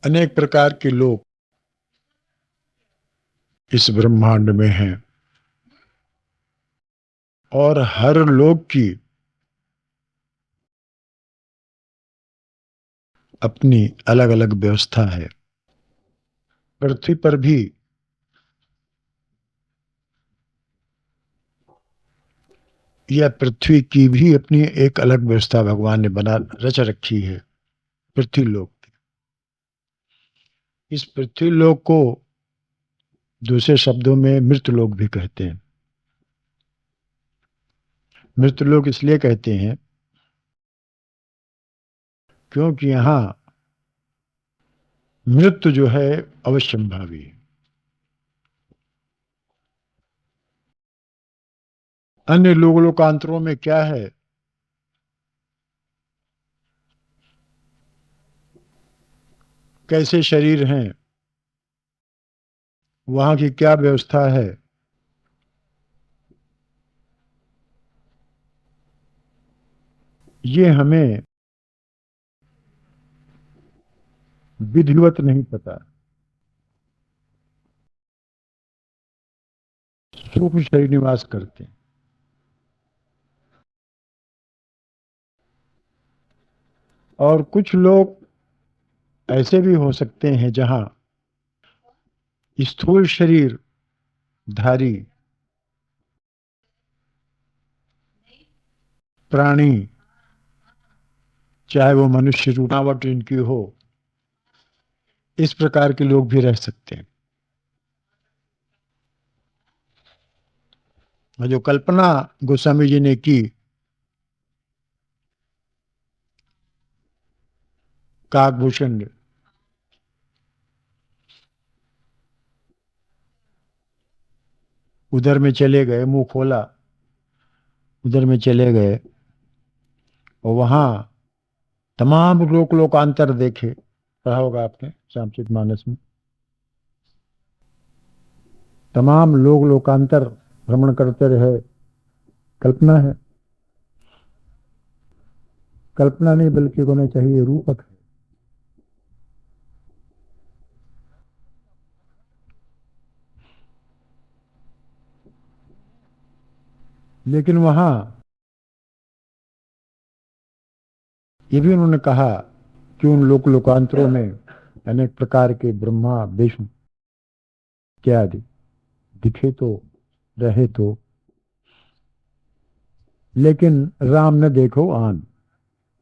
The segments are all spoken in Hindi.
अनेक प्रकार के लोग इस ब्रह्मांड में हैं और हर लोग की अपनी अलग अलग व्यवस्था है। पृथ्वी पर भी यह पृथ्वी की भी अपनी एक अलग व्यवस्था भगवान ने बना रच रखी है। पृथ्वी लोक की, इस पृथ्वी लोक को दूसरे शब्दों में मृतलोक भी कहते हैं। मृतलोक इसलिए कहते हैं क्योंकि यहां मृत्यु जो है अवश्यंभावी है। अन्य लोकांतरों में क्या है, कैसे शरीर हैं, वहां की क्या व्यवस्था है, ये हमें विधिवत नहीं पता। सूक्ष्म शरीर निवास करते हैं। और कुछ लोग ऐसे भी हो सकते हैं जहां स्थूल शरीर धारी प्राणी, चाहे वो मनुष्य रूपावट इनकी हो, इस प्रकार के लोग भी रह सकते हैं। जो कल्पना गोस्वामी जी ने की काकभूषण, उधर में चले गए, मुंह खोला, उधर में चले गए और वहां तमाम लोकांतर देखे। पढ़ा होगा आपने रामचरितमानस में। तमाम लोकांतर भ्रमण करते रहे। कल्पना है, कल्पना नहीं बल्कि होना चाहिए रूपक है। लेकिन वहां ये भी उन्होंने कहा कि उन लोकांतरों में अनेक प्रकार के ब्रह्मा विष्णु इत्यादि दिखे तो रहे तो, लेकिन राम न देखो आन।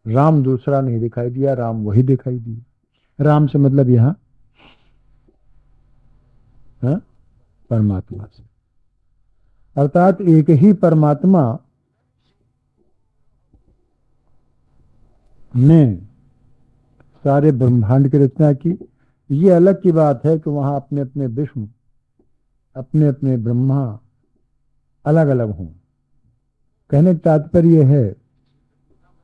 राम दूसरा नहीं दिखाई दिया, राम वही दिखाई दिया। राम से मतलब यहां परमात्मा से, अर्थात एक ही परमात्मा ने सारे ब्रह्मांड की रचना की। ये अलग की बात है कि वहां अपने अपने विष्णु, अपने अपने ब्रह्मा अलग अलग हों। कहने का तात्पर्य है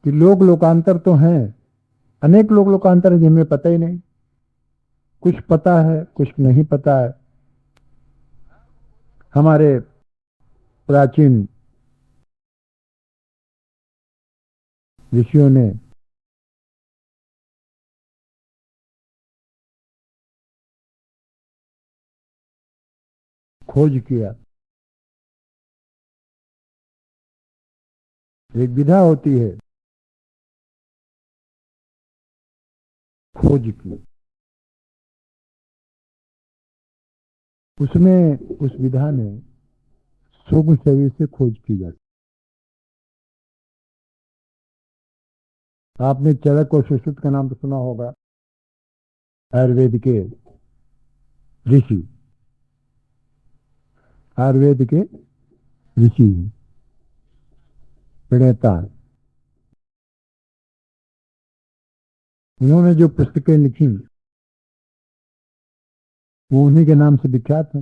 कि लोकांतर तो हैं, अनेक लोकांतर जिनमें पता ही नहीं। कुछ पता है, कुछ नहीं पता है। हमारे प्राचीन ऋषियों ने खोज किया। एक विधा होती है खोज की, उसमें उस विधा ने सूक्ष्म शरीर से खोज की जाती। आपने चरक और सुश्रुत का नाम तो सुना होगा। आयुर्वेद के ऋषि, आयुर्वेद के ऋषि प्रणेता, उन्होंने जो पुस्तकें लिखी वो उन्हीं के नाम से विख्यात है।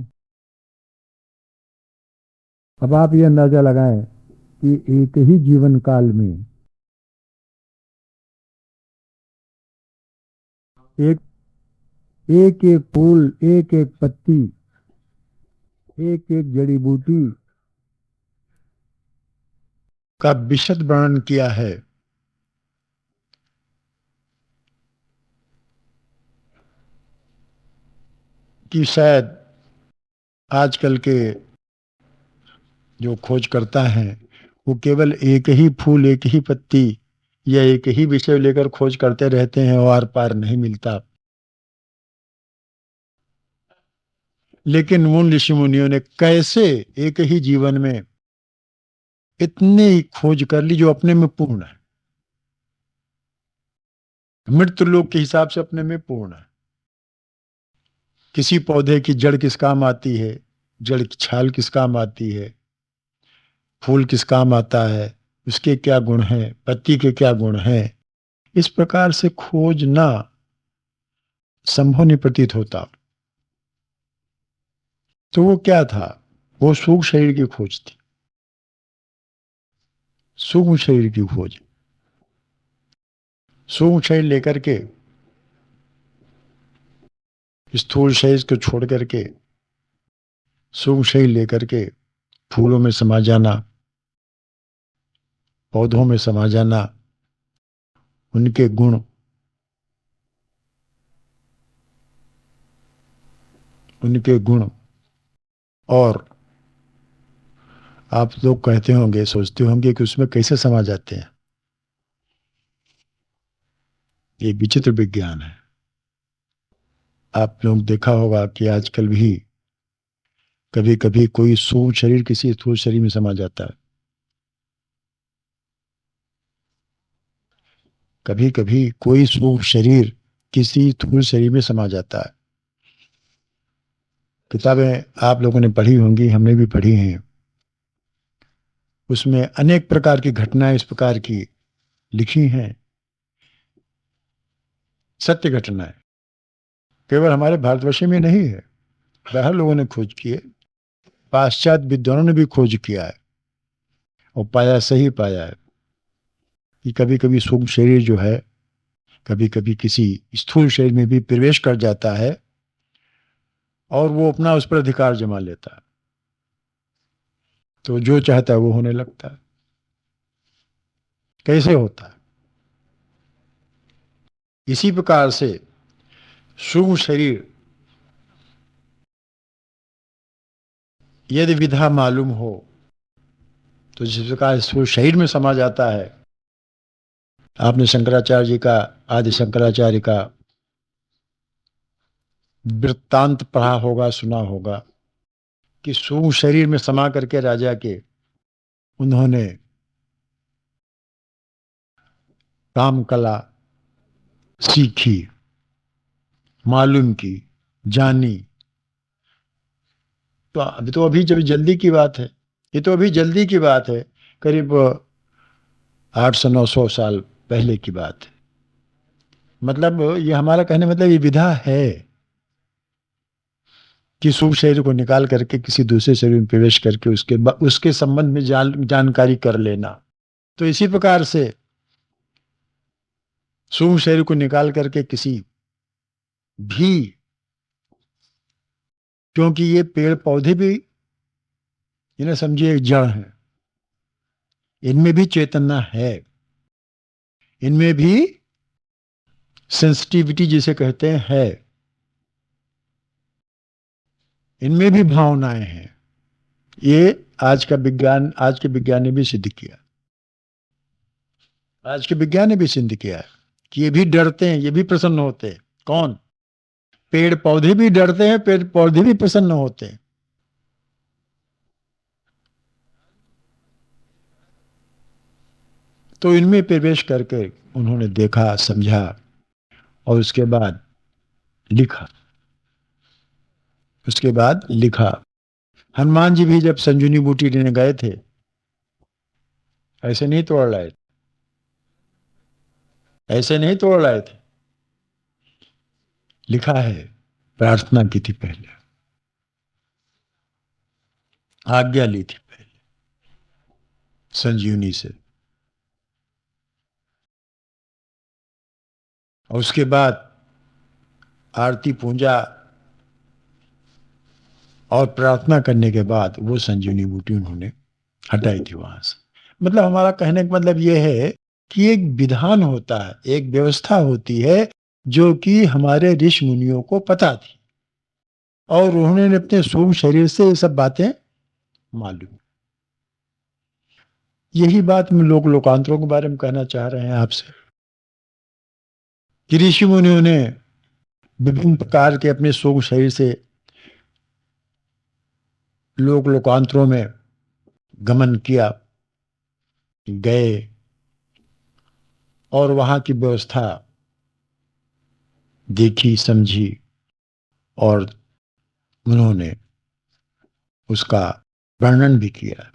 अब आप ये अंदाजा लगाएं कि एक ही जीवन काल में एक एक एक फूल, एक एक पत्ती, एक एक जड़ी बूटी का विशद वर्णन किया है। कि शायद आजकल के जो खोजकर्ता हैं वो केवल एक ही फूल, एक ही पत्ती या एक ही विषय लेकर खोज करते रहते हैं और आर पार नहीं मिलता। लेकिन उन ऋषि मुनियों ने कैसे एक ही जीवन में इतनी खोज कर ली जो अपने में पूर्ण है, मृत्यु लोक के हिसाब से अपने में पूर्ण है। किसी पौधे की जड़ किस काम आती है, जड़ की छाल किस काम आती है, फूल किस काम आता है, उसके क्या गुण हैं, पत्ती के क्या गुण हैं, इस प्रकार से खोजना संभव नहीं प्रतीत होता। तो वो क्या था? वो सूक्ष्म शरीर की खोज थी, सूक्ष्म शरीर की खोज। सूक्ष्म शरीर लेकर के, स्थूल शरीर को छोड़ करके सूक्ष्म शरीर लेकर के फूलों में समा जाना, पौधों में समा जाना, उनके गुण, उनके गुण। और आप लोग कहते होंगे, सोचते होंगे कि उसमें कैसे समा जाते हैं। ये विचित्र विज्ञान है। आप लोग देखा होगा कि आजकल भी कभी कभी कोई सूक्ष्म शरीर किसी स्थूल शरीर में समा जाता है, कभी कभी कोई सूक्ष्म शरीर किसी स्थूल शरीर में समा जाता है। किताबें आप लोगों ने पढ़ी होंगी, हमने भी पढ़ी हैं। उसमें अनेक प्रकार की घटनाएं इस प्रकार की लिखी हैं, सत्य घटनाएं। केवल हमारे भारतवर्ष में नहीं है, बाहर लोगों ने खोज की है, पाश्चात्य विद्वानों ने भी खोज किया है और पाया, सही पाया है कि कभी कभी सूक्ष्म शरीर जो है कभी कभी किसी स्थूल शरीर में भी प्रवेश कर जाता है और वो अपना उस पर अधिकार जमा लेता है, तो जो चाहता है वो होने लगता है। कैसे होता है? इसी प्रकार से सूक्ष्म शरीर यदि विधा मालूम हो तो जिस प्रकार स्थूल शरीर में समा जाता है। आपने शंकराचार्य जी का, आदि शंकराचार्य का वृत्तांत पढ़ा होगा, सुना होगा कि सूक्ष्म शरीर में समा करके राजा के उन्होंने काम कला सीखी, मालूम की, जानी। तो अभी जब जल्दी की बात है, ये तो अभी जल्दी की बात है, करीब 800-900 साल पहले की बात है। मतलब ये हमारा कहने मतलब ये विधा है कि सूक्ष्म शरीर को निकाल करके किसी दूसरे शरीर में प्रवेश करके उसके संबंध में जानकारी कर लेना। तो इसी प्रकार से सूक्ष्म शरीर को निकाल करके किसी भी, क्योंकि ये पेड़ पौधे भी इन्हें समझिए एक जड़ है, इनमें भी चेतना है, इनमें भी सेंसिटिविटी जिसे कहते हैं है, इनमें भी भावनाएं हैं। ये आज के विज्ञान ने भी सिद्ध किया, आज के विज्ञान ने भी सिद्ध किया है कि ये भी डरते हैं, ये भी प्रसन्न होते हैं। कौन? पेड़ पौधे भी डरते हैं, पेड़ पौधे भी प्रसन्न होते हैं। तो इनमें प्रवेश करके उन्होंने देखा, समझा और उसके बाद लिखा, उसके बाद लिखा। हनुमान जी भी जब संजीवनी बूटी लेने गए थे, ऐसे नहीं तोड़ रहे थे, ऐसे नहीं तोड़ रहे थे, लिखा है, प्रार्थना की थी पहले, आज्ञा ली थी पहले संजीवनी से, और उसके बाद आरती पूजा और प्रार्थना करने के बाद वो संजीवनी बूटी उन्होंने हटाई थी वहां से। मतलब हमारा कहने का मतलब यह है कि एक विधान होता है, एक व्यवस्था होती है जो कि हमारे ऋषि मुनियों को पता थी और उन्होंने अपने सूक्ष्म शरीर से ये सब बातें मालूम। यही बात हम लोक लोकांतरों के बारे में कहना चाह रहे हैं आपसे कि ऋषि मुनियों ने विभिन्न प्रकार के अपने सूक्ष्म शरीर से लोक लोकांतरों में गमन किया, गए और वहां की व्यवस्था देखी, समझी और उन्होंने उसका वर्णन भी किया।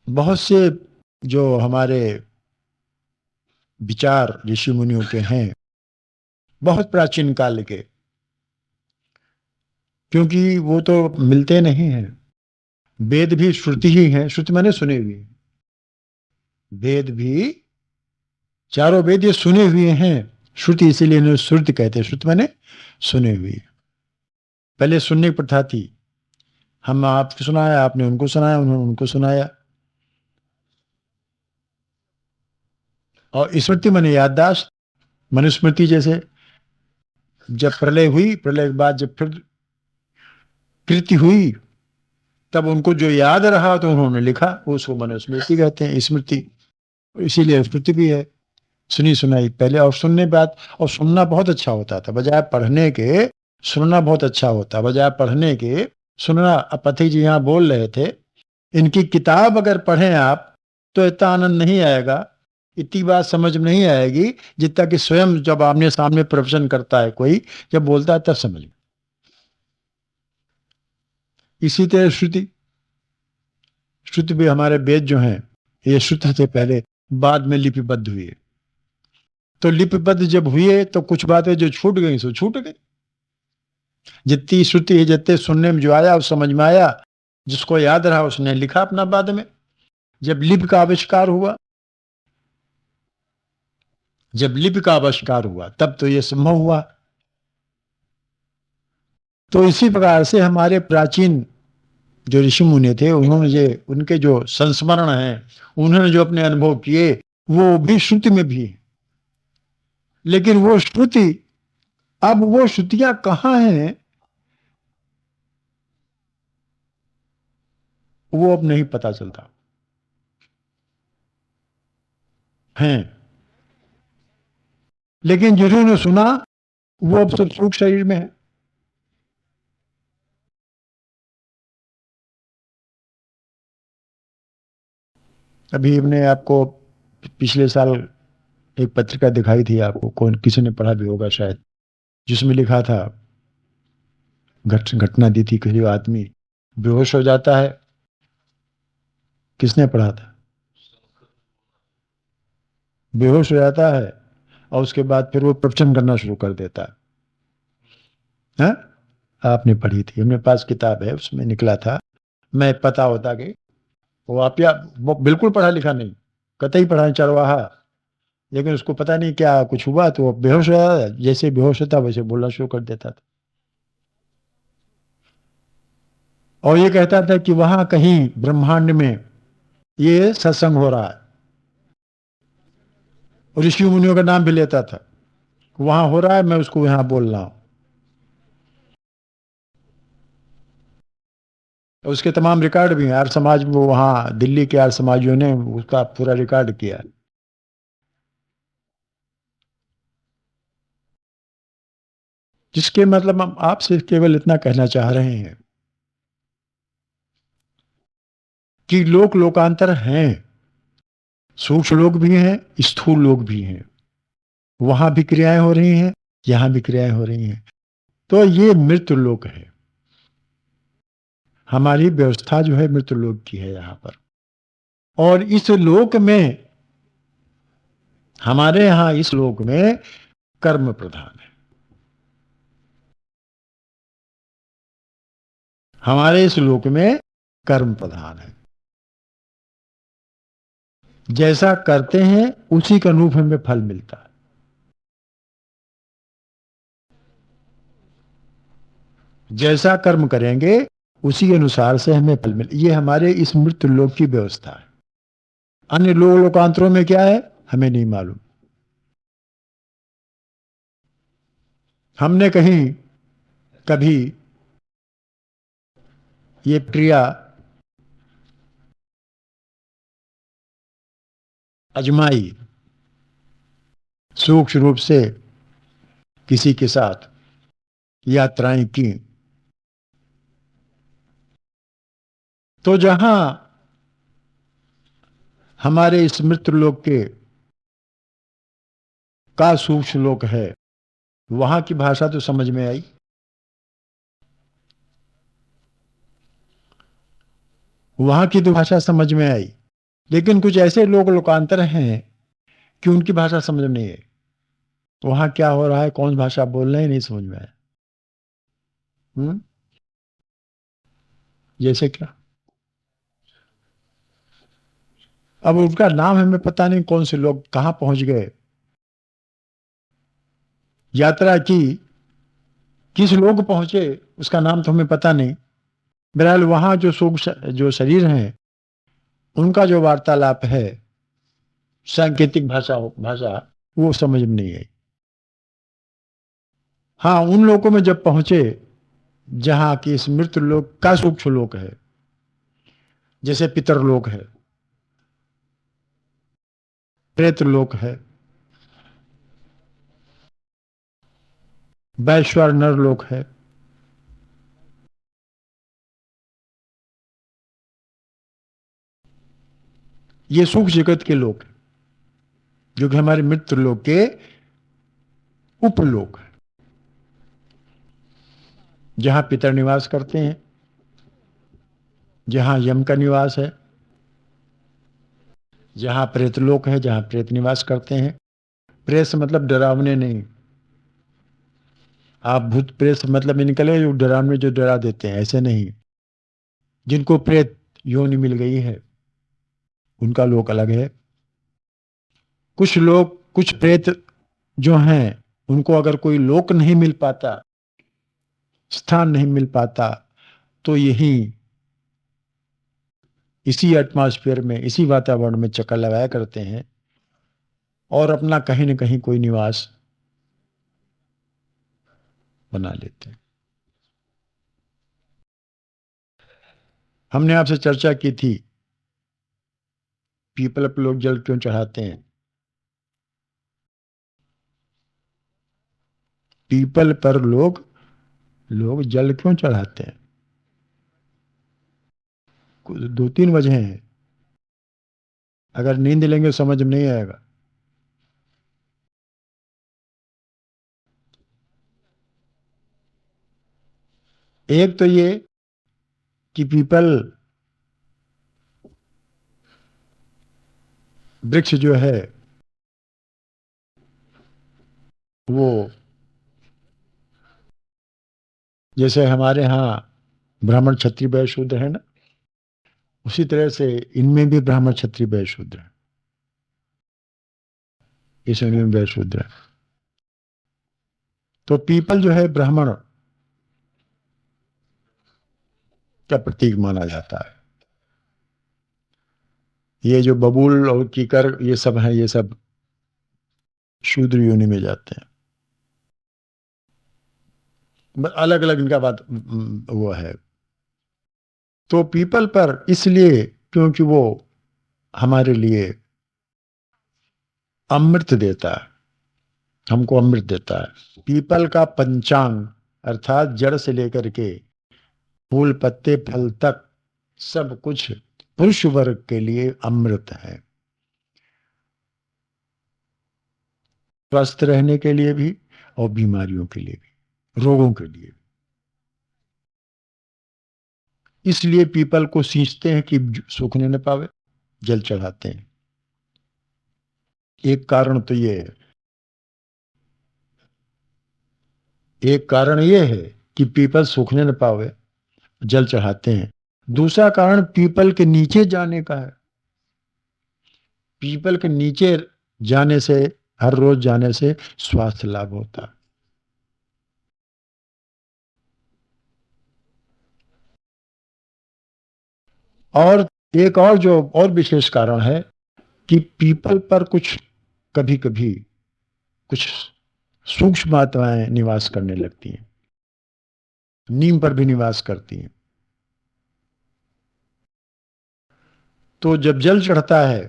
बहुत से जो हमारे विचार ऋषि मुनियों के हैं, बहुत प्राचीन काल के, क्योंकि वो तो मिलते नहीं हैं। वेद भी श्रुति ही है, श्रुति मैंने सुने हुए, वेद भी चारों वेद ये सुने हुए हैं। श्रुति इसीलिए इन्हें श्रुति कहते हैं, श्रुति मैंने सुने हुए। पहले सुनने की प्रथा थी, हम आपको सुनाया, आपने उनको सुनाया, उन्होंने उनको सुनाया। और स्मृति मैंने याददाश्त, मनुस्मृति जैसे जब प्रलय हुई, प्रलय के बाद जब फिर कृति हुई, तब उनको जो याद रहा तो उन्होंने लिखा, उसको मनुस्मृति कहते हैं, स्मृति। इसीलिए स्मृति भी है, सुनी सुनाई पहले। और सुनने बात, और सुनना बहुत अच्छा होता था, बजाय पढ़ने के सुनना बहुत अच्छा होता, बजाय पढ़ने के सुनना। अब पति जी यहाँ बोल रहे थे, इनकी किताब अगर पढ़ें आप तो इतना आनंद नहीं आएगा, इतनी बात समझ में नहीं आएगी जितना कि स्वयं जब आमने सामने प्रवचन करता है कोई, जब बोलता है तब समझ। इसी तरह श्रुति, श्रुति भी हमारे वेद जो हैं ये श्रुत थे पहले, बाद में लिपिबद्ध हुए। तो लिपिबद्ध जब हुए तो कुछ बातें जो छूट गई सो छूट गई। जितनी श्रुति है, जितने सुनने में जो आया उस समझ में आया, जिसको याद रहा उसने लिखा अपना बाद में। जब लिपि का आविष्कार हुआ, जब लिपि का आविष्कार हुआ तब तो ये संभव हुआ। तो इसी प्रकार से हमारे प्राचीन जो ऋषि मुनि थे, उन्होंने जो उनके जो संस्मरण हैं, उन्होंने जो अपने अनुभव किए, वो भी श्रुति में भी। लेकिन वो श्रुति, अब वो श्रुतियां कहाँ हैं वो अब नहीं पता चलता हैं। लेकिन जिन्होंने सुना वो अब सब सूक्ष्म शरीर में है। अभी हमने आपको पिछले साल एक पत्रिका दिखाई थी, आपको कौन किसी ने पढ़ा भी होगा शायद, जिसमें लिखा था, घटना दी थी, किसी आदमी बेहोश हो जाता है। किसने पढ़ा था? बेहोश हो जाता है और उसके बाद फिर वो प्रवचन करना शुरू कर देता है। आपने पढ़ी थी, हमने पास किताब है, उसमें निकला था। मैं पता होता कि वो आप या वो बिल्कुल पढ़ा लिखा नहीं, कतई पढ़ा चरवाहा, लेकिन उसको पता नहीं क्या कुछ हुआ तो वो बेहोश हो जाता, जैसे बेहोश होता वैसे बोलना शुरू कर देता था। और ये कहता था कि वहां कहीं ब्रह्मांड में ये सत्संग हो रहा है, और ऋषि मुनियों का नाम भी लेता था, वहां हो रहा है, मैं उसको यहां बोल रहा हूं। उसके तमाम रिकॉर्ड भी हैं, आर्य समाज में, वहां दिल्ली के आर्य समाजियों ने उसका पूरा रिकॉर्ड किया है। जिसके मतलब हम आपसे केवल इतना कहना चाह रहे हैं कि लोक लोकांतर हैं, सूक्ष्म लोक भी हैं, स्थूल लोक भी हैं। वहां भी क्रियाएं हो रही हैं, यहां भी क्रियाएं हो रही हैं। तो ये मृत्यु लोक है, हमारी व्यवस्था जो है मृत्यु लोक की है यहां पर। और इस लोक में, हमारे यहां इस लोक में कर्म प्रधान है। हमारे इस लोक में कर्म प्रधान है। जैसा करते हैं उसी के अनुरूप हमें फल मिलता है। जैसा कर्म करेंगे उसी के अनुसार से हमें फल मिले। ये हमारे इस मृत्यु लोक की व्यवस्था है। अन्य लोक लोकांतरों में क्या है हमें नहीं मालूम। हमने कहीं कभी ये क्रिया अजमाई, सूक्ष्म रूप से किसी के साथ यात्राएं की, तो जहां हमारे इस मृत्यु लोक के का सूक्ष्म लोक है, वहां की भाषा तो समझ में आई, वहां की तो भाषा समझ में आई, लेकिन कुछ ऐसे लोग लोकांतर हैं कि उनकी भाषा समझ में नहीं आई। वहां क्या हो रहा है, कौन भाषा बोल रहे हैं, नहीं समझ में आया। जैसे क्या, अब उनका नाम हमें पता नहीं, कौन से लोग कहां पहुंच गए, यात्रा की, किस लोग पहुंचे, उसका नाम तो हमें पता नहीं। बहरहाल वहां जो जो शरीर हैं, उनका जो वार्तालाप है, सांकेतिक भाषा भाषा, वो समझ में नहीं आई। हाँ, उन लोगों में जब पहुंचे जहां की इस मृत्यु लोक का सूक्ष्म लोक है, जैसे पितरलोक है, प्रेत लोक है, वैश्वर नर लोक है, ये सूक्ष्म जगत के लोक है, जो कि हमारे मृत्यु लोक के उपलोक है, जहां पितर निवास करते हैं, जहां यम का निवास है, जहां प्रेतलोक है, जहां प्रेत निवास करते हैं। प्रेत से मतलब डरावने नहीं, आप भूत प्रेत से मतलब निकले जो डरावने, जो डरा देते हैं, ऐसे नहीं। जिनको प्रेत योनि मिल गई है, उनका लोक अलग है। कुछ लोग, कुछ प्रेत जो हैं, उनको अगर कोई लोक नहीं मिल पाता, स्थान नहीं मिल पाता, तो यही इसी एटमॉस्फेयर में, इसी वातावरण में चक्कर लगाया करते हैं और अपना कहीं न कहीं कोई निवास बना लेते हैं। हमने आपसे चर्चा की थी, पीपल पर लोग जल क्यों चढ़ाते हैं। पीपल पर लोग लोग जल क्यों चढ़ाते हैं, दो तीन वजह हैं। अगर नींद लेंगे तो समझ में नहीं आएगा। एक तो ये कि पीपल वृक्ष जो है, वो जैसे हमारे यहाँ ब्राह्मण क्षत्रिय वैश्य शूद्र है ना, उसी तरह से इनमें भी ब्राह्मण क्षत्रिय वैश्य शूद्र है, इस में वैश्य शूद्र है। तो पीपल जो है ब्राह्मण का प्रतीक माना जाता है। ये जो बबूल और कीकर ये सब है, ये सब शूद्र योनि में जाते हैं, अलग अलग इनका बात वो है। तो पीपल पर इसलिए क्योंकि वो हमारे लिए अमृत देता है, हमको अमृत देता है। पीपल का पंचांग अर्थात जड़ से लेकर के फूल पत्ते फल तक सब कुछ पुरुष वर्ग के लिए अमृत है, स्वस्थ रहने के लिए भी और बीमारियों के लिए भी, रोगों के लिए भी। इसलिए पीपल को सींचते हैं कि सूखने न पावे, जल चढ़ाते हैं। एक कारण तो ये है, एक कारण ये है कि पीपल सूखने न पावे, जल चढ़ाते हैं। दूसरा कारण पीपल के नीचे जाने का है। पीपल के नीचे जाने से, हर रोज जाने से स्वास्थ्य लाभ होता है। और एक और जो और विशेष कारण है कि पीपल पर कुछ कभी कभी कुछ सूक्ष्म आत्माएं निवास करने लगती हैं, नीम पर भी निवास करती हैं। तो जब जल चढ़ता है,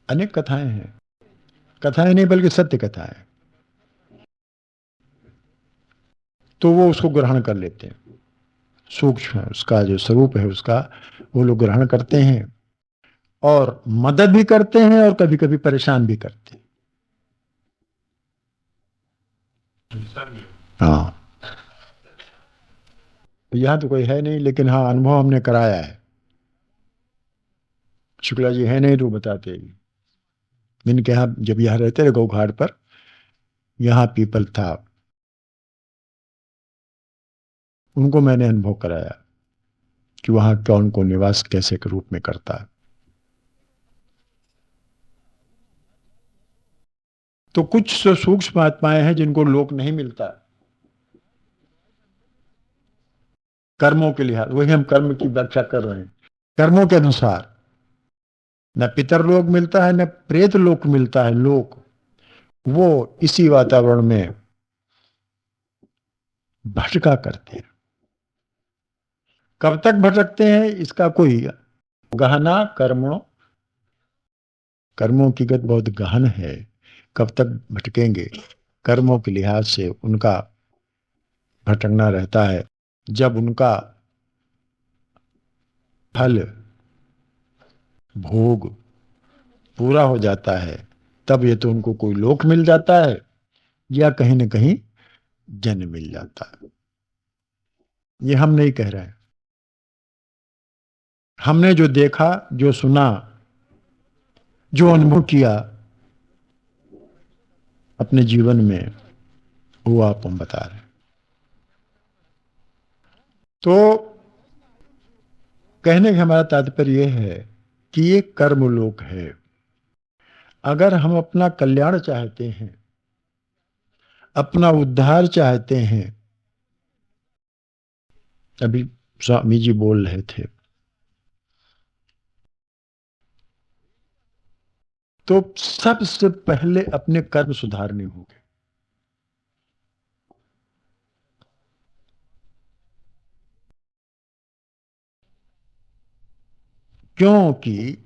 अनेक कथाएं हैं, कथाएं नहीं बल्कि सत्य कथाएं, तो वो उसको ग्रहण कर लेते हैं। सूक्ष्म है उसका जो स्वरूप है उसका, वो लोग ग्रहण करते हैं और मदद भी करते हैं और कभी कभी परेशान भी करते हैं। हाँ, यहां तो कोई है नहीं, लेकिन हाँ अनुभव हमने कराया है। शुक्ला जी है नहीं तो बताते। इनके यहाँ जब यहाँ रहते रहे गौघाट पर, यहाँ पीपल था, उनको मैंने अनुभव कराया कि वहां कौन को निवास कैसे के रूप में करता है। तो कुछ सूक्ष्म आत्माएं हैं जिनको लोक नहीं मिलता, कर्मों के लिहाज, वही हम कर्म की व्याख्या कर रहे हैं। कर्मों के अनुसार न पितरलोक मिलता है न प्रेत लोक मिलता है। लोक वो इसी वातावरण में भटका करते हैं। कब तक भटकते हैं इसका कोई गहना, कर्मों की गत बहुत गहन है। कब तक भटकेंगे, कर्मों के लिहाज से उनका भटकना रहता है। जब उनका फल भोग पूरा हो जाता है, तब ये तो उनको कोई लोक मिल जाता है या कहीं न कहीं जन्म मिल जाता है। ये हम नहीं कह रहे हैं, हमने जो देखा, जो सुना, जो अनुभव किया अपने जीवन में, वो आप हम बता रहे हैं। तो कहने का हमारा तात्पर्य यह है कि ये कर्मलोक है। अगर हम अपना कल्याण चाहते हैं, अपना उद्धार चाहते हैं, अभी स्वामी जी बोल रहे थे, तो सबसे पहले अपने कर्म सुधारने होंगे। क्योंकि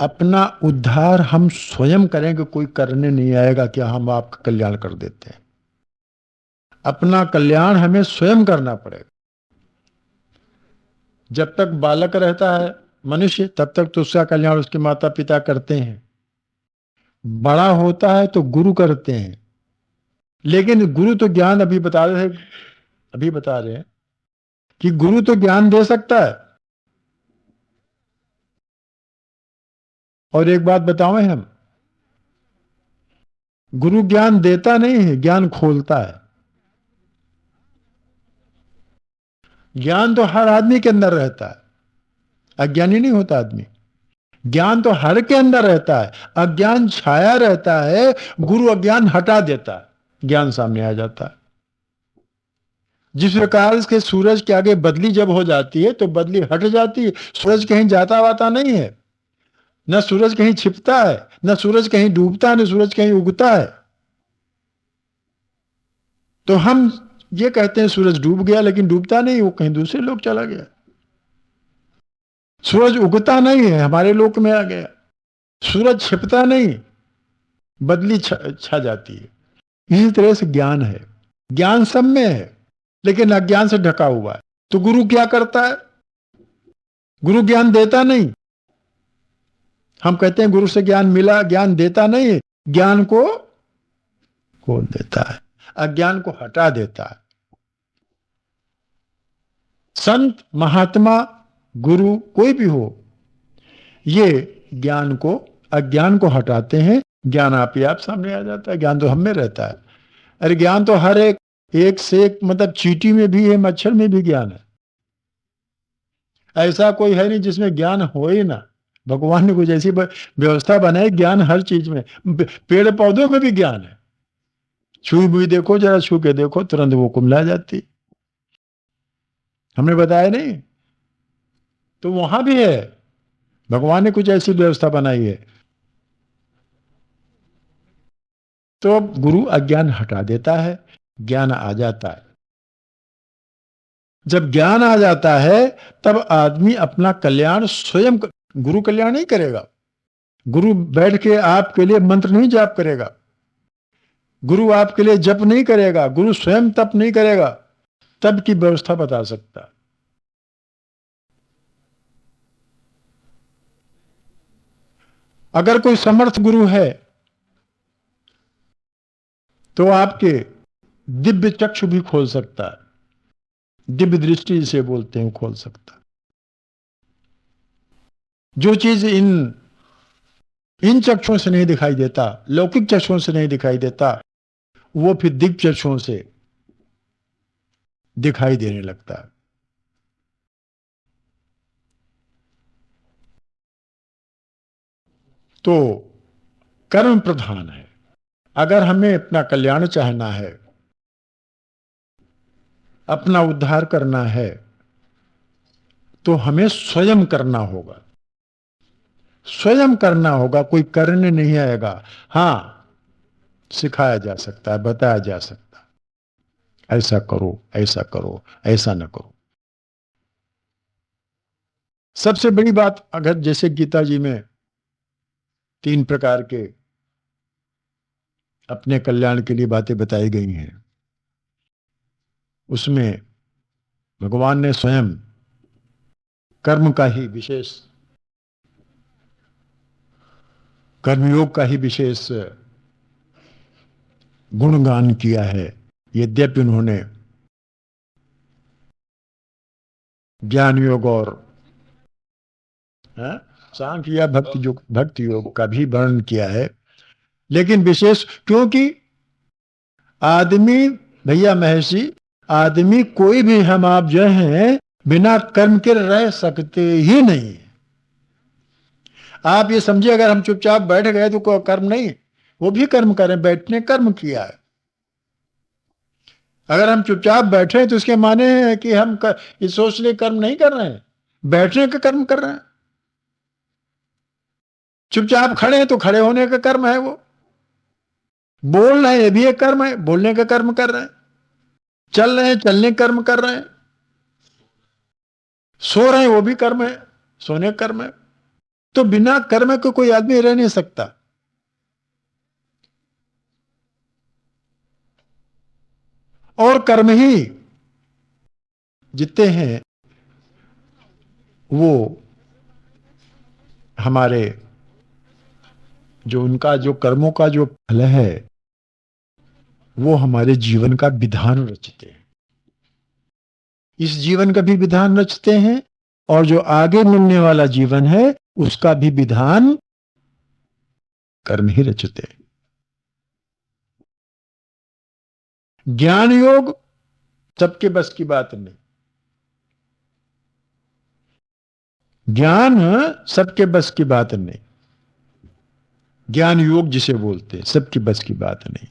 अपना उद्धार हम स्वयं करेंगे, कोई करने नहीं आएगा कि हम आपका कल्याण कर देते हैं। अपना कल्याण हमें स्वयं करना पड़ेगा। जब तक बालक रहता है मनुष्य, तब तक तो उसका कल्याण उसके माता पिता करते हैं। बड़ा होता है तो गुरु करते हैं। लेकिन गुरु तो ज्ञान, अभी बता रहे हैं कि गुरु तो ज्ञान दे सकता है। और एक बात बतावें हम, गुरु ज्ञान देता नहीं है, ज्ञान खोलता है। ज्ञान तो हर आदमी के अंदर रहता है, अज्ञानी नहीं होता आदमी। ज्ञान तो हर के अंदर रहता है, अज्ञान छाया रहता है। गुरु अज्ञान हटा देता है, ज्ञान सामने आ जाता है। जिस प्रकार के सूरज के आगे बदली जब हो जाती है तो बदली हट जाती है। सूरज कहीं जाता वाता नहीं है, न सूरज कहीं छिपता है, न सूरज कहीं डूबता है, न सूरज कहीं उगता है। तो हम ये कहते हैं सूरज डूब गया, लेकिन डूबता नहीं, वो कहीं दूसरे लोग चला गया। सूरज उगता नहीं है, हमारे लोक में आ गया। सूरज छिपता नहीं, बदली छा जाती है। इसी तरह से ज्ञान है, ज्ञान सब में है लेकिन अज्ञान से ढका हुआ है। तो गुरु क्या करता है? गुरु ज्ञान देता नहीं। हम कहते हैं गुरु से ज्ञान मिला, ज्ञान देता नहीं है, ज्ञान को खोल देता है, अज्ञान को हटा देता है। संत, महात्मा, गुरु कोई भी हो, ये ज्ञान को, अज्ञान को हटाते हैं। ज्ञान आप ही आप सामने आ जाता है। ज्ञान तो हम में रहता है। अरे ज्ञान तो हर एक से एक, मतलब चींटी में भी है, मच्छर में भी ज्ञान है। ऐसा कोई है नहीं जिसमें ज्ञान हो ही ना। भगवान ने कुछ ऐसी व्यवस्था बनाई, ज्ञान हर चीज में। पेड़ पौधों में भी ज्ञान है। छुई बुई देखो, जरा छू के देखो, तुरंत वो कुमला जाती। हमने बताया नहीं? तो वहां भी है, भगवान ने कुछ ऐसी व्यवस्था बनाई है। तो अब गुरु अज्ञान हटा देता है, ज्ञान आ जाता है। जब ज्ञान आ जाता है तब आदमी अपना कल्याण स्वयं गुरु कल्याण नहीं करेगा। गुरु बैठ के आपके लिए मंत्र नहीं जाप करेगा, गुरु आपके लिए जप नहीं करेगा, गुरु स्वयं तप नहीं करेगा, तब की व्यवस्था बता सकता। अगर कोई समर्थ गुरु है तो आपके दिव्य चक्षु भी खोल सकता है, दिव्य दृष्टि जिसे बोलते हैं खोल सकता। जो चीज इन चक्षुओं से नहीं दिखाई देता, लौकिक चक्षुओं से नहीं दिखाई देता, वो फिर दिव्य चक्षुओं से दिखाई देने लगता है। तो कर्म प्रधान है। अगर हमें अपना कल्याण चाहना है, अपना उद्धार करना है, तो हमें स्वयं करना होगा, स्वयं करना होगा, कोई करने नहीं आएगा। हां, सिखाया जा सकता है, बताया जा सकता है, ऐसा करो, ऐसा करो, ऐसा न करो। सबसे बड़ी बात, अगर जैसे गीता जी में 3 प्रकार के अपने कल्याण के लिए बातें बताई गई हैं, उसमें भगवान ने स्वयं कर्म का ही विशेष, कर्मयोग का ही विशेष गुणगान किया है। यद्यपि उन्होंने ज्ञान योग और सांख्य या भक्ति योग का भी वर्णन किया है, लेकिन विशेष क्योंकि आदमी, भैया महर्षि, आदमी कोई भी हम आप जो हैं बिना कर्म के रह सकते ही नहीं। आप ये समझिए, अगर हम चुपचाप बैठ गए तो कोई कर्म नहीं, वो भी कर्म करें, बैठने कर्म किया है। अगर हम चुपचाप बैठे तो इसके माने है कि हम इस सोच लिए कर्म नहीं कर रहे हैं, बैठने का कर्म कर रहे हैं। चुपचाप खड़े हैं तो खड़े होने का कर्म है, वो बोल रहे हैं ये भी एक कर्म है, बोलने का कर्म कर रहे हैं। चल रहे हैं, चलने का कर्म कर रहे हैं। सो रहे हैं, वो भी कर्म है, सोने का कर्म है। तो बिना कर्म के कोई आदमी रह नहीं सकता। और कर्म ही जितने हैं वो हमारे जो उनका जो कर्मों का जो फल है वो हमारे जीवन का विधान रचते हैं। इस जीवन का भी विधान रचते हैं और जो आगे मिलने वाला जीवन है उसका भी विधान कर्म ही रचते हैं। ज्ञान योग सबके बस की बात नहीं, ज्ञान सबके बस की बात नहीं, ज्ञान योग जिसे बोलते हैं सबकी बस की बात नहीं,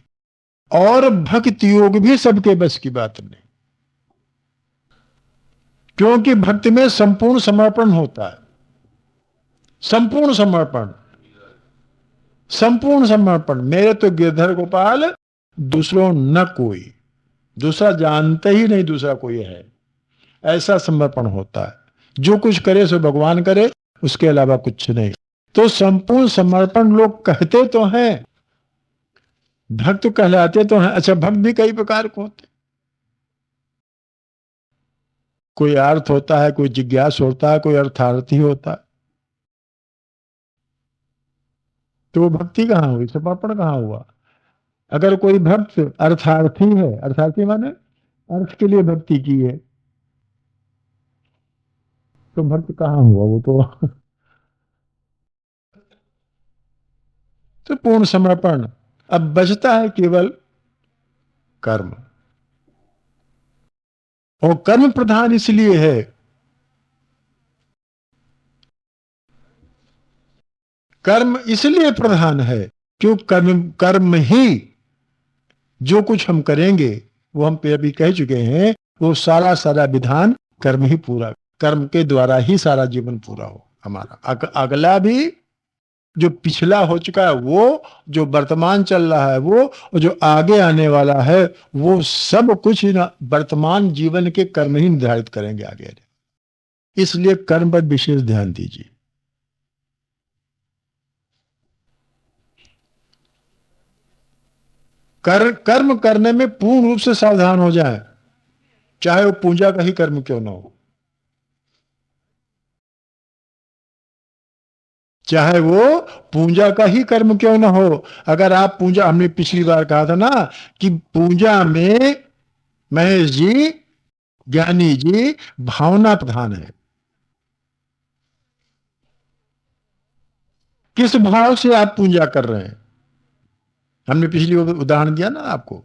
और भक्ति योग भी सबके बस की बात नहीं, क्योंकि भक्ति में संपूर्ण समर्पण होता है। संपूर्ण समर्पण, संपूर्ण समर्पण। मेरे तो गिरधर गोपाल दूसरों न कोई, दूसरा जानते ही नहीं दूसरा कोई है, ऐसा समर्पण होता है। जो कुछ करे सो भगवान करे, उसके अलावा कुछ नहीं। तो संपूर्ण समर्पण लोग कहते तो हैं, भक्त कहलाते तो हैं। अच्छा, भक्त भी कई प्रकार के होते, कोई अर्थ होता है, कोई जिज्ञास होता है, कोई अर्थार्थी होता है। तो वो भक्ति कहां हुई, समर्पण कहां हुआ? अगर कोई भक्त अर्थार्थी है, अर्थार्थी माने अर्थ के लिए भक्ति की है, तो भक्त कहां हुआ वो? तो पूर्ण समर्पण। अब बचता है केवल कर्म, और कर्म प्रधान इसलिए है, कर्म इसलिए प्रधान है क्यों कर्म ही जो कुछ हम करेंगे वो हम पे अभी कह चुके हैं, वो सारा विधान कर्म ही पूरा, कर्म के द्वारा ही सारा जीवन पूरा हो हमारा। अगला भी जो पिछला हो चुका है वो, जो वर्तमान चल रहा है वो, और जो आगे आने वाला है वो, सब कुछ वर्तमान जीवन के कर्म ही निर्धारित करेंगे आगे। इसलिए कर्म पर विशेष ध्यान दीजिए। कर्म करने में पूर्ण रूप से सावधान हो जाएं, चाहे वो पूजा का ही कर्म क्यों ना हो, चाहे वो पूजा का ही कर्म क्यों ना हो। अगर आप पूजा, हमने पिछली बार कहा था ना कि पूजा में महेश जी, ज्ञानी जी, भावना प्रधान है। किस भाव से आप पूजा कर रहे हैं, हमने पिछली उदाहरण दिया ना आपको।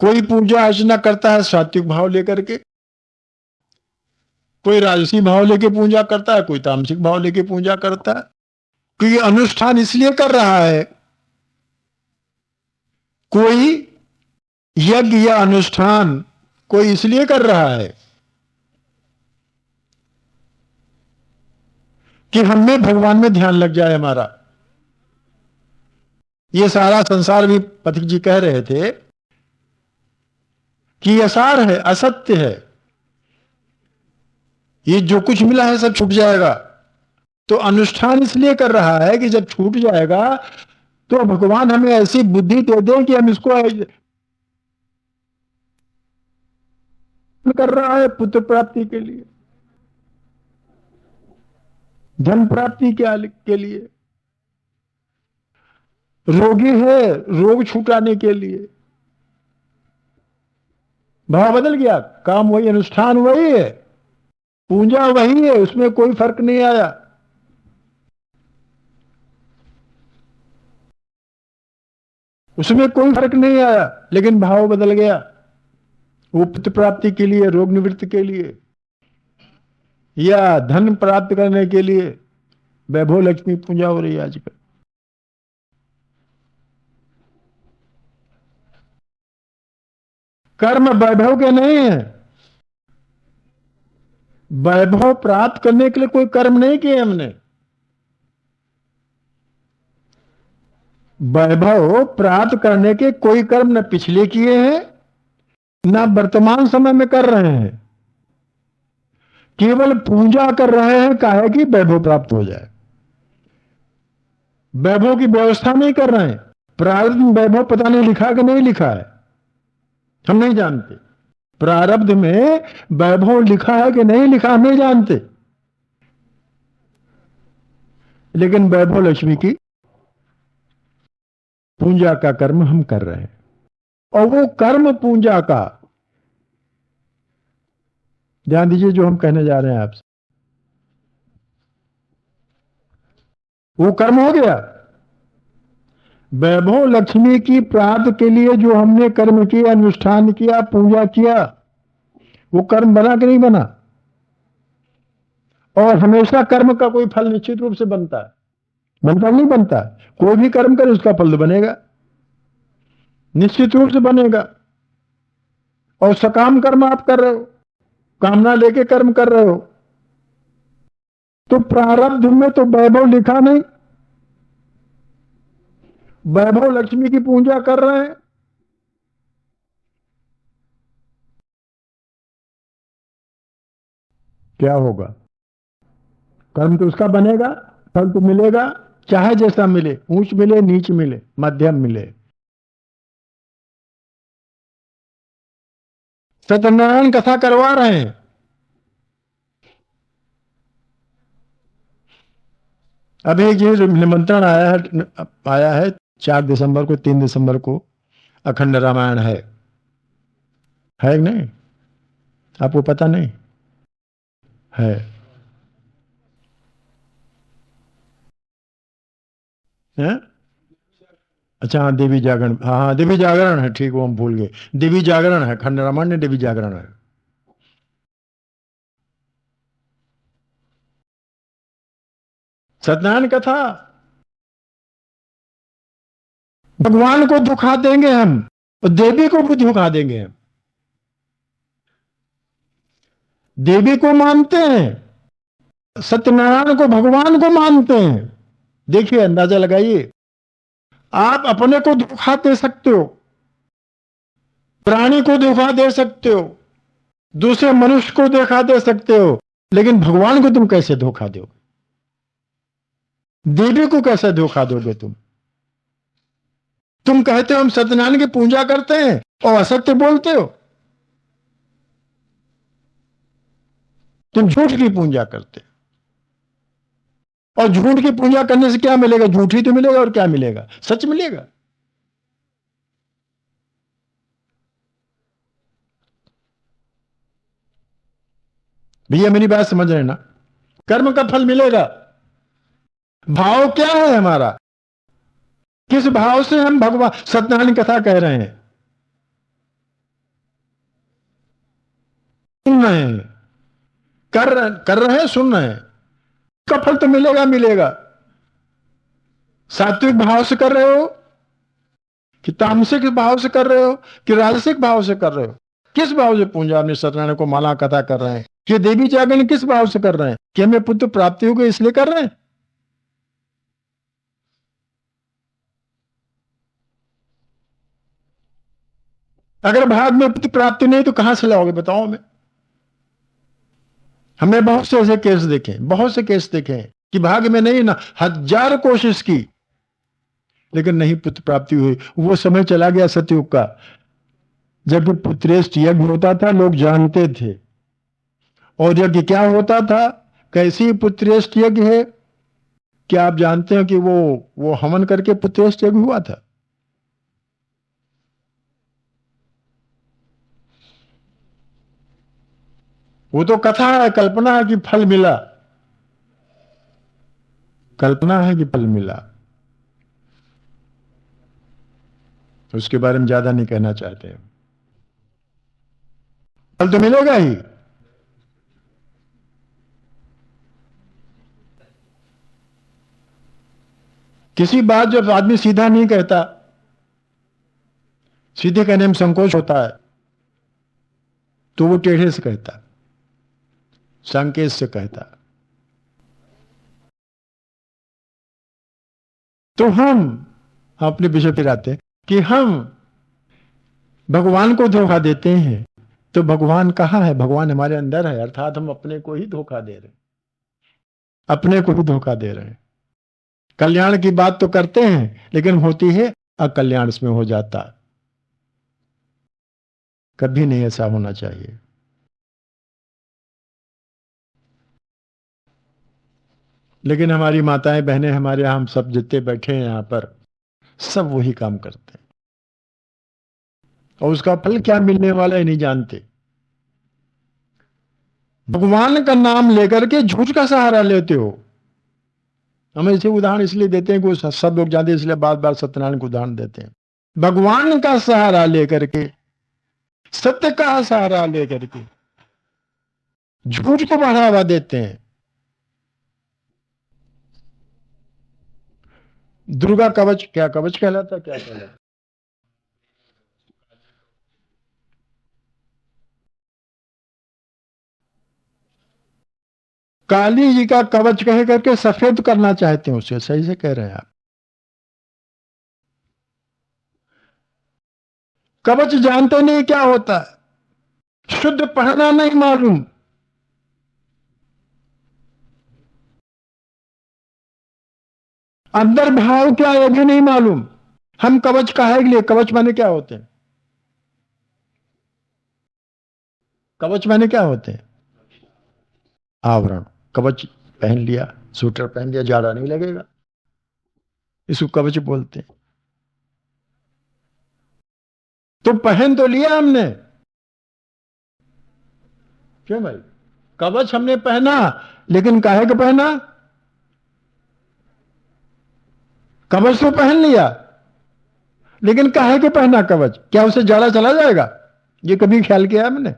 कोई पूजा अर्चना करता है सात्विक भाव लेकर के, कोई राजसी भाव लेके पूजा करता है, कोई तामसिक भाव लेके पूजा करता है। क्योंकि अनुष्ठान इसलिए कर रहा है, कोई यज्ञ या अनुष्ठान कोई इसलिए कर रहा है कि हमें भगवान में ध्यान लग जाए हमारा। ये सारा संसार भी पथिक जी कह रहे थे कि असार है, असत्य है, ये जो कुछ मिला है सब छूट जाएगा। तो अनुष्ठान इसलिए कर रहा है कि जब छूट जाएगा तो भगवान हमें ऐसी बुद्धि दे दें कि हम इसको कर रहा है पुत्र प्राप्ति के लिए, धन प्राप्ति के लिए, रोगी है रोग छुटाने के लिए। भाव बदल गया, काम वही, अनुष्ठान वही है, पूजा वही है, उसमें कोई फर्क नहीं आया। उसमें कोई फर्क नहीं आया, लेकिन भाव बदल गया। वो पुत्र प्राप्ति के लिए, रोग निवृत्ति के लिए, या धन प्राप्त करने के लिए वैभव लक्ष्मी पूजा हो रही है आजकल। कर्म वैभव के नहीं है। वैभव प्राप्त करने के लिए कोई कर्म नहीं किए हमने। वैभव प्राप्त करने के कोई कर्म न पिछले किए हैं, न वर्तमान समय में कर रहे हैं। केवल पूजा कर रहे हैं काहे कि वैभव प्राप्त हो जाए। वैभव की व्यवस्था नहीं कर रहे हैं। प्रारब्ध में वैभव पता नहीं लिखा कि नहीं लिखा है, हम नहीं जानते। प्रारब्ध में वैभव लिखा है कि नहीं लिखा हम नहीं जानते, लेकिन वैभव लक्ष्मी की पूजा का कर्म हम कर रहे हैं। और वो कर्म पूजा का, ध्यान दीजिए जो हम कहने जा रहे हैं आपसे, वो कर्म हो गया। वैभव लक्ष्मी की प्राप्ति के लिए जो हमने कर्म किया, अनुष्ठान किया, पूजा किया, वो कर्म बना कि नहीं बना। और हमेशा कर्म का कोई फल निश्चित रूप से बनता है, बनता नहीं बनता। कोई भी कर्म करे उसका फल बनेगा, निश्चित रूप से बनेगा। और सकाम कर्म आप कर रहे हो, कामना लेके कर्म कर रहे हो, तो प्रारब्ध में तो वैभव लिखा नहीं। वैभव लक्ष्मी की पूजा कर रहे हैं, क्या होगा। कर्म तो उसका बनेगा, फल तो मिलेगा, चाहे जैसा मिले, ऊंच मिले, नीच मिले, मध्यम मिले। सत्यनारायण कथा करवा रहे हैं, अभी एक ये निमंत्रण आया है 4 दिसंबर को, 3 दिसंबर को अखंड रामायण है कि नहीं, आपको पता नहीं है? हैं? अच्छा हाँ, देवी जागरण, हाँ हाँ देवी जागरण है, ठीक, वो हम भूल गए। देवी जागरण है, खंड रामायण ने देवी जागरण है। सत्यनारायण कथा, भगवान को दुखा देंगे हम और देवी को भी दुखा देंगे हम। देवी को मानते हैं, सत्यनारायण को भगवान को मानते हैं। देखिए, अंदाजा लगाइए, आप अपने को धोखा दे सकते हो, प्राणी को धोखा दे सकते हो, दूसरे मनुष्य को धोखा दे सकते हो, लेकिन भगवान को तुम कैसे धोखा दोगे? देवी को कैसे धोखा दोगे तुम? तुम कहते हो हम सत्यनारायण की पूजा करते हैं और असत्य बोलते हो। तुम झूठ की पूजा करते हो, और झूठ की पूजा करने से क्या मिलेगा? झूठ ही तो मिलेगा, और क्या मिलेगा? सच मिलेगा। भैया मेरी बात समझ रहे ना? कर्म का फल मिलेगा। भाव क्या है हमारा? किस भाव से हम भगवान सत्यनारायण कथा कह रहे हैं, सुन रहे हैं, कर रहे हैं, सुन रहे हैं, का फल तो मिलेगा मिलेगा। सात्विक भाव से कर रहे हो कि तामसिक भाव से कर रहे हो कि राजसिक भाव से कर रहे हो? किस भाव से पूजा अपने सत्यनारायण को माला कथा कर रहे हैं? कि देवी जागरण किस भाव से कर रहे हैं? कि हमें पुत्र प्राप्ति होगी इसलिए कर रहे हैं? अगर भाग में पुत्र प्राप्ति नहीं तो कहां से लाओगे बताओ? हमने बहुत से ऐसे केस देखे, बहुत से केस देखे कि भाग्य में नहीं ना, 1000 कोशिश की लेकिन नहीं पुत्र प्राप्ति हुई। वो समय चला गया सतयुग का, जब पुत्रेष्ट यज्ञ होता था, लोग जानते थे। और यज्ञ क्या होता था, कैसी पुत्रेष्ट यज्ञ है? क्या आप जानते हैं कि वो हवन करके पुत्रेष्ट यज्ञ हुआ था? वो तो कथा है, कल्पना है कि फल मिला, कल्पना है कि फल मिला। उसके बारे में ज्यादा नहीं कहना चाहते। फल तो मिलेगा ही। किसी बात जब आदमी सीधा नहीं कहता, सीधे कहने में संकोच होता है, तो वो टेढ़े से कहता, संकेत से कहता। तो हम अपने विषय पर आते हैं कि हम भगवान को धोखा देते हैं। तो भगवान कहाँ है? भगवान हमारे अंदर है, अर्थात हम अपने को ही धोखा दे रहे हैं, अपने को ही धोखा दे रहे हैं। कल्याण की बात तो करते हैं लेकिन होती है अकल्याण, इसमें हो जाता। कभी नहीं ऐसा होना चाहिए। लेकिन हमारी माताएं बहनें, हमारे हम सब जितने बैठे हैं यहां पर, सब वही काम करते हैं और उसका फल क्या मिलने वाला है नहीं जानते। भगवान का नाम लेकर के झूठ का सहारा लेते हो। हम ऐसे उदाहरण इसलिए देते हैं कि सब लोग जानते हैं, इसलिए बार बार सत्यनारायण को उदाहरण देते हैं। भगवान का सहारा लेकर के, सत्य का सहारा लेकर के झूठ को बढ़ावा देते हैं। दुर्गा कवच, क्या कवच कहलाता, क्या कहलाता? काली जी का कवच कह करके सफेद करना चाहते हैं उसे। सही से कह रहे हैं आप। कवच जानते नहीं क्या होता है, शुद्ध पढ़ना नहीं मालूम, अंदर भाव क्या है भी नहीं मालूम। हम कवच काहे के लिए? कवच माने क्या होते हैं? कवच माने क्या होते हैं? आवरण। कवच पहन लिया, स्वेटर पहन लिया, जाड़ा नहीं लगेगा, इसको कवच बोलते हैं। तो पहन तो लिया हमने, क्यों भाई? कवच हमने पहना, लेकिन काहे को पहना? कवच तो पहन लिया, लेकिन काहे को पहना कवच? क्या उसे जाड़ा चला जाएगा? ये कभी ख्याल किया हमने?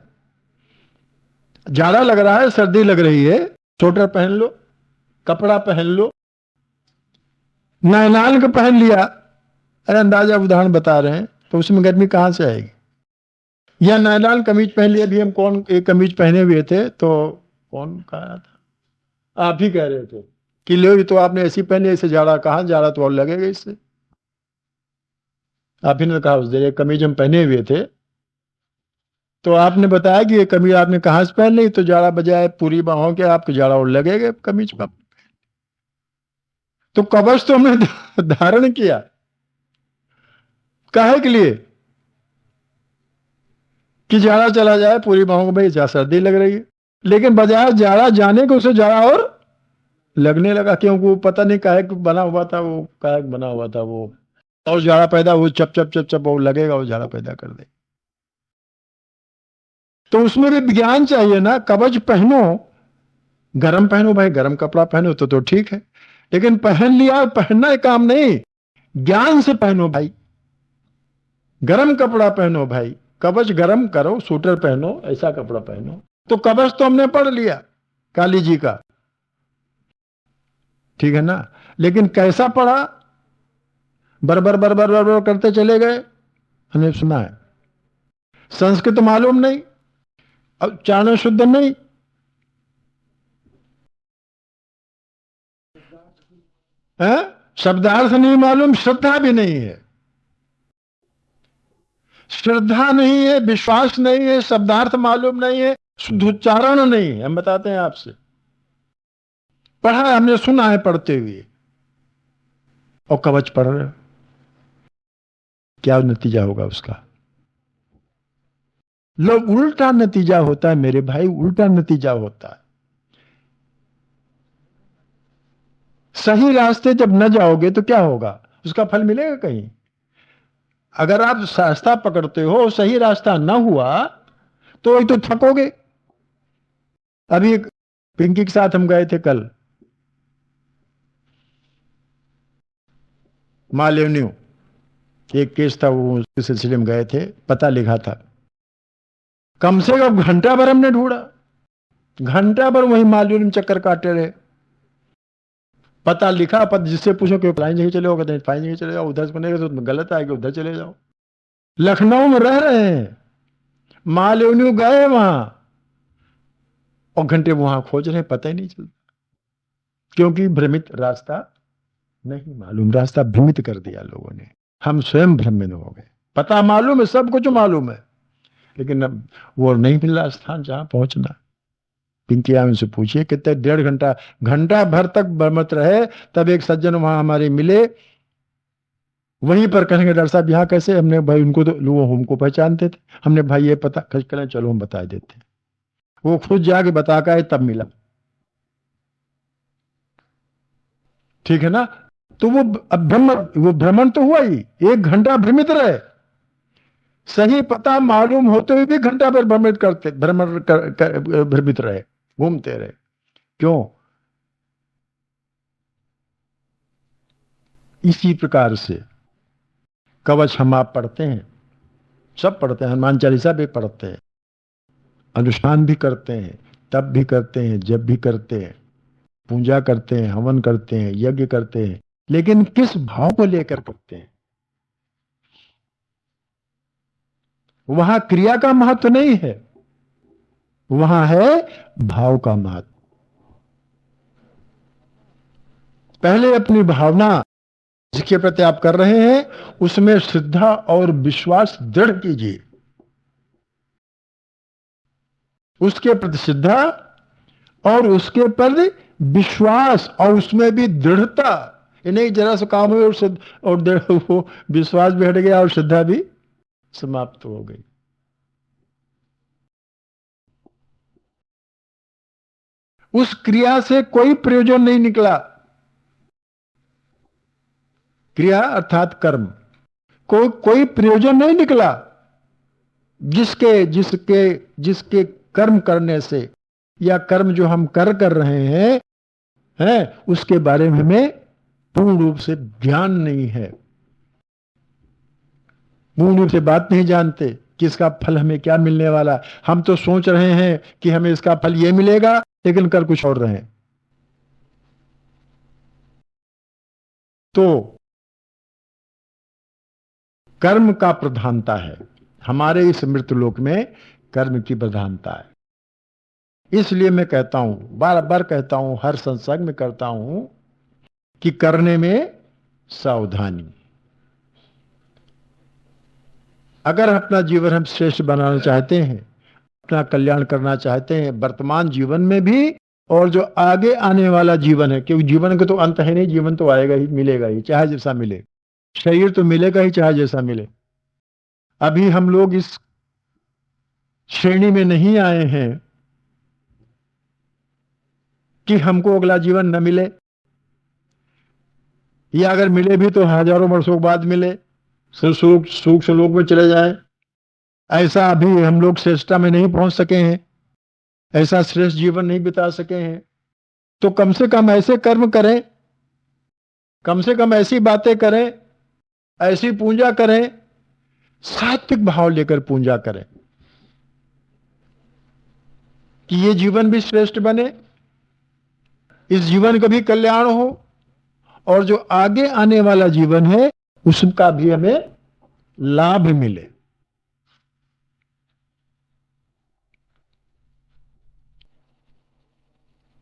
जाड़ा लग रहा है, सर्दी लग रही है, स्वेटर पहन लो, कपड़ा पहन लो, नायलॉन का पहन लिया। अरे अंदाजा उदाहरण बता रहे हैं, तो उसमें गर्मी कहां से आएगी? या नायलॉन कमीज पहन लिया। अभी हम कौन एक कमीज पहने हुए थे, तो कौन कह रहा था, आप ही कह रहे थे कि लो ये तो आपने ऐसी पहनी, ऐसे जाड़ा, कहाँ जाड़ा तो और लगेगा इससे। आप ही ने कहा उस दिन एक कमीज हम पहने हुए थे, तो आपने बताया कि ये कमीज आपने कहाँ से पहन ली, तो जाड़ा बजाय पूरी बाहों के, आपको जाड़ा और लगेगा कमीज पर। तो कवच तो हमने धारण किया, काहे के लिए कि जाड़ा चला जाए पूरी बाहों को, भाई सर्दी लग रही है। लेकिन बजाय जाड़ा जाने को उसे जाड़ा और लगने लगा, क्योंकि वो पता नहीं काहे का बना हुआ था, वो काहे का बना हुआ था वो, और जाड़ा पैदा, वो चप चप चप चप वो लगेगा, वो जाड़ा पैदा कर दे। तो उसमें भी विज्ञान चाहिए ना। कवच पहनो, गरम पहनो भाई, गरम कपड़ा पहनो तो ठीक है, लेकिन पहन लिया, पहनना एक काम नहीं, ज्ञान से पहनो भाई। गरम कपड़ा पहनो भाई, कवच गरम करो, स्वेटर पहनो, ऐसा कपड़ा पहनो। तो कवच तो हमने पढ़ लिया काली जी का, ठीक है ना, लेकिन कैसा पढ़ा, बरबर बरबर बरबर करते चले गए, हमने सुना है। संस्कृत मालूम नहीं, उच्चारण शुद्ध नहीं, है शब्दार्थ नहीं मालूम, श्रद्धा भी नहीं है। श्रद्धा नहीं है, विश्वास नहीं है, शब्दार्थ मालूम नहीं है, शुद्ध उच्चारण नहीं है। हम बताते हैं आपसे, पढ़ा है, हमने सुना है पढ़ते हुए, और कवच पढ़ रहे हो, क्या नतीजा होगा उसका। लोग उल्टा नतीजा होता है मेरे भाई, उल्टा नतीजा होता है। सही रास्ते जब न जाओगे तो क्या होगा, उसका फल मिलेगा कहीं। अगर आप रास्ता पकड़ते हो, सही रास्ता न हुआ, तो वही तो थकोगे। अभी एक पिंकी के साथ हम गए थे कल माल एवेन्यू, एक केस था, वो उसके सिलसिले में गए थे, पता लिखा था। कम से कम घंटा भर हमने ढूंढा, घंटा भर वही माल एवेन्यू में चक्कर काटे रहे। पता लिखा, पता जिससे पूछो कि फलानी जगह चले जाओ, फलानी जगह चले जाओ, उधर से बनेगा तो गलत आएगा, उधर चले जाओ। लखनऊ में रह रहे हैं, माल एवेन्यू गए वहां, और घंटे वहां खोज रहे हैं, पता ही नहीं चलता, क्योंकि भ्रमित रास्ता नहीं मालूम, रास्ता भ्रमित कर दिया लोगों ने। हम स्वयं भ्रमित हो गए। पता मालूम है, सब कुछ मालूम है, लेकिन अब वो नहीं मिल रहा स्थान जहां पहुंचना। पिंकी आम से पूछिए, कितने 1.5 घंटा, घंटा भर तक भ्रमित रहे, तब एक सज्जन वहां हमारे मिले। वहीं पर कहेंगे, डॉक्टर साहब यहाँ कैसे, हमने भाई उनको तो लोग हमको पहचानते थे, हमने भाई ये पता खर्च करें, चलो हम बता देते हैं। वो खुद जाके बता का है, तब मिला, ठीक है ना। तो वो वो भ्रमण तो हुआ ही, 1 घंटा भ्रमित रहे, सही पता मालूम होते हुए भी घंटा भर भ्रमित करते, भ्रमित रहे, घूमते रहे। क्यों? इसी प्रकार से कवच हम आप पढ़ते हैं, सब पढ़ते हैं, हनुमान चालीसा भी पढ़ते हैं, अनुष्ठान भी करते हैं, तब भी करते हैं, जब भी करते हैं, पूजा करते हैं, हवन करते हैं, यज्ञ करते हैं, लेकिन किस भाव को लेकर करते हैं। वहां क्रिया का महत्व नहीं है, वहां है भाव का महत्व। पहले अपनी भावना जिसके प्रति आप कर रहे हैं, उसमें श्रद्धा और विश्वास दृढ़ कीजिए, उसके प्रति श्रद्धा और उसके प्रति विश्वास, और उसमें भी दृढ़ता। ये नहीं जरा सा काम है और वो विश्वास भी हट गया और श्रद्धा भी समाप्त हो गई। उस क्रिया से कोई प्रयोजन नहीं निकला। क्रिया अर्थात कर्म, कोई प्रयोजन नहीं निकला। जिसके जिसके जिसके कर्म करने से, या कर्म जो हम कर रहे हैं, उसके बारे में हमें पूर्ण रूप से ज्ञान नहीं है, पूर्ण रूप से बात नहीं जानते कि इसका फल हमें क्या मिलने वाला। हम तो सोच रहे हैं कि हमें इसका फल ये मिलेगा, लेकिन कर कुछ और रहे। तो कर्म का प्रधानता है, हमारे इस मृत्युलोक में कर्म की प्रधानता है। इसलिए मैं कहता हूं, बार बार कहता हूं, हर सत्संग में करता हूं कि करने में सावधानी। अगर अपना जीवन हम श्रेष्ठ बनाना चाहते हैं, अपना कल्याण करना चाहते हैं, वर्तमान जीवन में भी और जो आगे आने वाला जीवन है, क्योंकि जीवन का तो अंत है नहीं, जीवन तो आएगा ही, मिलेगा ही, चाहे जैसा मिले, शरीर तो मिलेगा ही चाहे जैसा मिले। अभी हम लोग इस श्रेणी में नहीं आए हैं कि हमको अगला जीवन न मिले, या अगर मिले भी तो हजारों वर्षों बाद मिले, सूक्ष्म लोक में चले जाए। ऐसा अभी हम लोग श्रेष्ठता में नहीं पहुंच सके हैं, ऐसा श्रेष्ठ जीवन नहीं बिता सके हैं। तो कम से कम ऐसे कर्म करें, कम से कम ऐसी बातें करें, ऐसी पूजा करें, सात्विक भाव लेकर पूजा करें कि ये जीवन भी श्रेष्ठ बने, इस जीवन का भी कल्याण हो, और जो आगे आने वाला जीवन है उसका भी हमें लाभ मिले।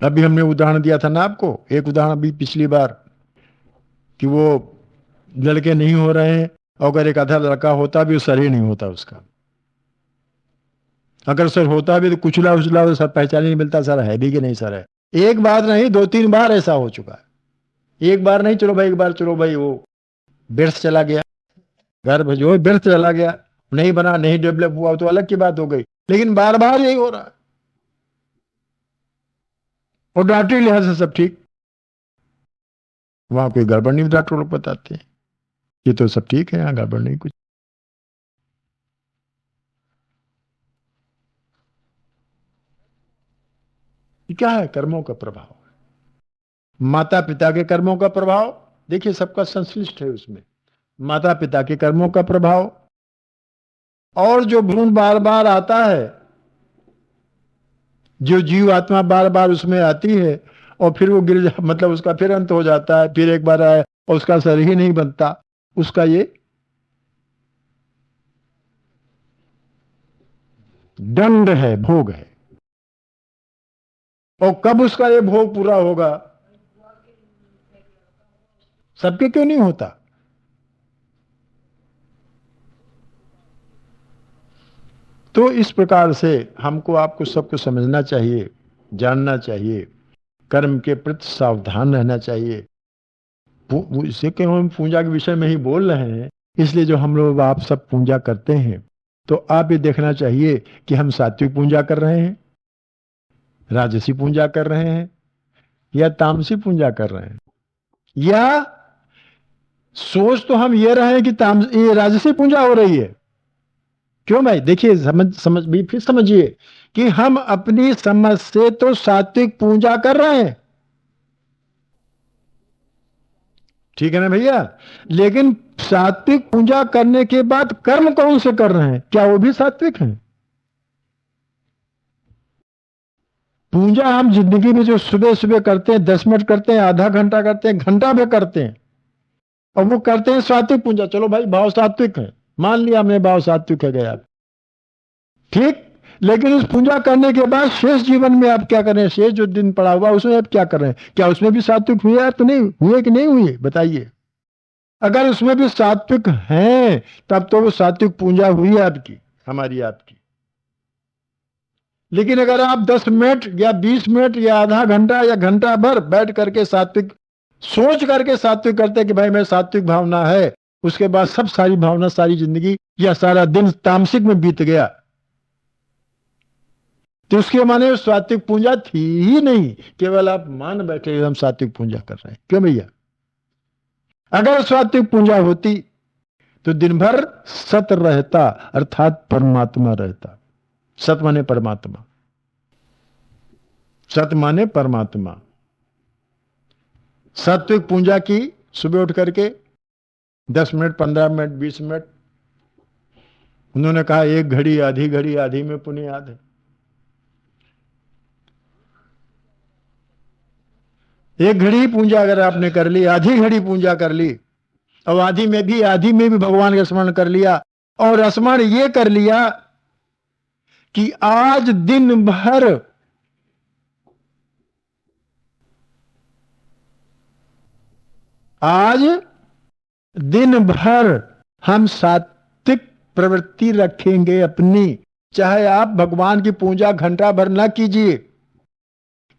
अभी हमने उदाहरण दिया था ना आपको, एक उदाहरण अभी पिछली बार, कि वो लड़के नहीं हो रहे हैं, और अगर एक आधा लड़का होता भी सर ही नहीं होता उसका। अगर सर होता भी तो कुचला उचला तो सर पहचान नहीं मिलता, सर है भी कि नहीं सर है। एक बार नहीं, 2-3 बार ऐसा हो चुका है। एक बार नहीं, चलो भाई एक बार, चलो भाई वो व्यर्थ चला गया, गर्भ जो व्यर्थ चला गया, नहीं बना, नहीं डेवलप हुआ तो अलग की बात हो गई, लेकिन बार बार यही हो रहा है। और डॉक्टरी लिहाज से सब ठीक, वहां कोई गड़बड़ नहीं, डॉक्टर लोग बताते हैं ये तो सब ठीक है, यहाँ गड़बड़ नहीं कुछ। क्या है? कर्मों का प्रभाव, माता पिता के कर्मों का प्रभाव। देखिए सबका संश्लिष्ट है उसमें, माता पिता के कर्मों का प्रभाव, और जो भ्रूण बार बार आता है, जो जीव आत्मा बार बार उसमें आती है और फिर वो गिर मतलब उसका फिर अंत हो जाता है, फिर एक बार आए और उसका शरीर ही नहीं बनता, उसका ये दंड है, भोग है। और कब उसका ये भोग पूरा होगा? सबके क्यों नहीं होता? तो इस प्रकार से हमको आपको सबको समझना चाहिए, जानना चाहिए, कर्म के प्रति सावधान रहना चाहिए। इसे क्यों हम पूजा के विषय में ही बोल रहे हैं, इसलिए जो हम लोग आप सब पूजा करते हैं, तो आप ये देखना चाहिए कि हम सात्विक पूजा कर रहे हैं, राजसी पूजा कर रहे हैं, या तामसी पूजा कर रहे हैं। या सोच तो हम ये रहे हैं कि ये राजसी पूजा हो रही है। क्यों भाई? देखिए समझ भी फिर समझिए कि हम अपनी समझ से तो सात्विक पूजा कर रहे हैं, ठीक है ना भैया, लेकिन सात्विक पूजा करने के बाद कर्म कौन से कर रहे हैं? क्या वो भी सात्विक हैं? पूजा हम जिंदगी में जो सुबह सुबह करते हैं, 10 मिनट करते हैं, आधा घंटा करते हैं, घंटा में करते हैं, और वो करते हैं सात्विक पूजा। चलो भाई भाव सात्विक है, मान लिया हमने भाव सात्विक है गया, ठीक। लेकिन उस पूजा करने के बाद शेष जीवन में आप क्या कर रहे हैं? शेष जो दिन पड़ा हुआ उसमें आप क्या कर रहे हैं? क्या उसमें भी सात्विक हुए या तो नहीं हुए कि नहीं हुए? बताइए। अगर उसमें भी सात्विक हैं तब तो वो सात्विक पूजा हुई आपकी, हमारी आपकी। लेकिन अगर आप 10 मिनट या 20 मिनट या आधा घंटा या घंटा भर बैठ करके सात्विक सोच करके सात्विक करते कि भाई मैं सात्विक भावना है, उसके बाद सब सारी भावना, सारी जिंदगी या सारा दिन तामसिक में बीत गया, तो उसके माने सात्विक पूजा थी ही नहीं, केवल आप मान बैठे हम सात्विक पूजा कर रहे हैं। क्यों भैया? अगर सात्विक पूजा होती तो दिन भर सत रहता, अर्थात परमात्मा रहता। सत माने परमात्मा, सत माने परमात्मा। सात्विक पूजा की सुबह उठ करके 10 मिनट, 15 मिनट, 20 मिनट, उन्होंने कहा 1 घड़ी, आधी घड़ी, आधी में पुण्य याद है। 1 घड़ी पूजा अगर आपने कर ली, आधी घड़ी पूजा कर ली, और आधी में भी भगवान का स्मरण कर लिया, और स्मरण ये कर लिया कि आज दिन भर हम सात्विक प्रवृत्ति रखेंगे अपनी। चाहे आप भगवान की पूजा घंटा भर ना कीजिए,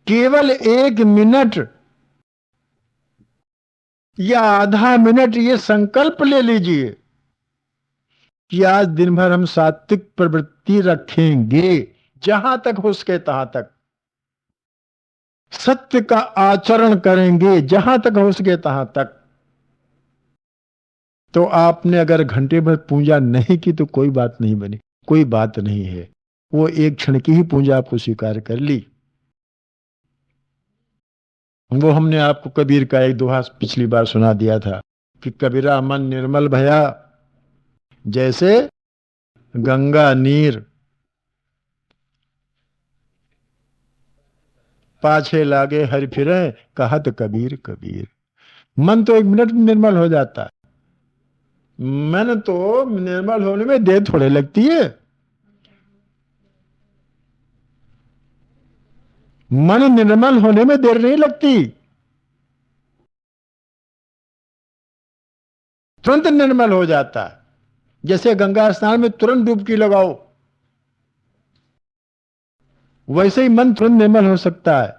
केवल 1 मिनट या आधा मिनट ये संकल्प ले लीजिए कि आज दिन भर हम सात्विक प्रवृत्ति रखेंगे, जहां तक हो सके तहां तक सत्य का आचरण करेंगे, जहां तक हो सके तहां तक। तो आपने अगर घंटे भर पूजा नहीं की तो कोई बात नहीं बनी, कोई बात नहीं है। वो एक क्षण की ही पूजा आपको स्वीकार कर ली। वो हमने आपको कबीर का एक दोहा पिछली बार सुना दिया था कि कबीरा मन निर्मल भया जैसे गंगा नीर, पाछे लागे हरि फिरे कहत कबीर कबीर। मन तो 1 मिनट में निर्मल हो जाता है। मन तो निर्मल होने में देर थोड़े लगती है। मन निर्मल होने में देर नहीं लगती, तुरंत निर्मल हो जाता है। जैसे गंगा स्नान में तुरंत डुबकी लगाओ, वैसे ही मन तुरंत निर्मल हो सकता है,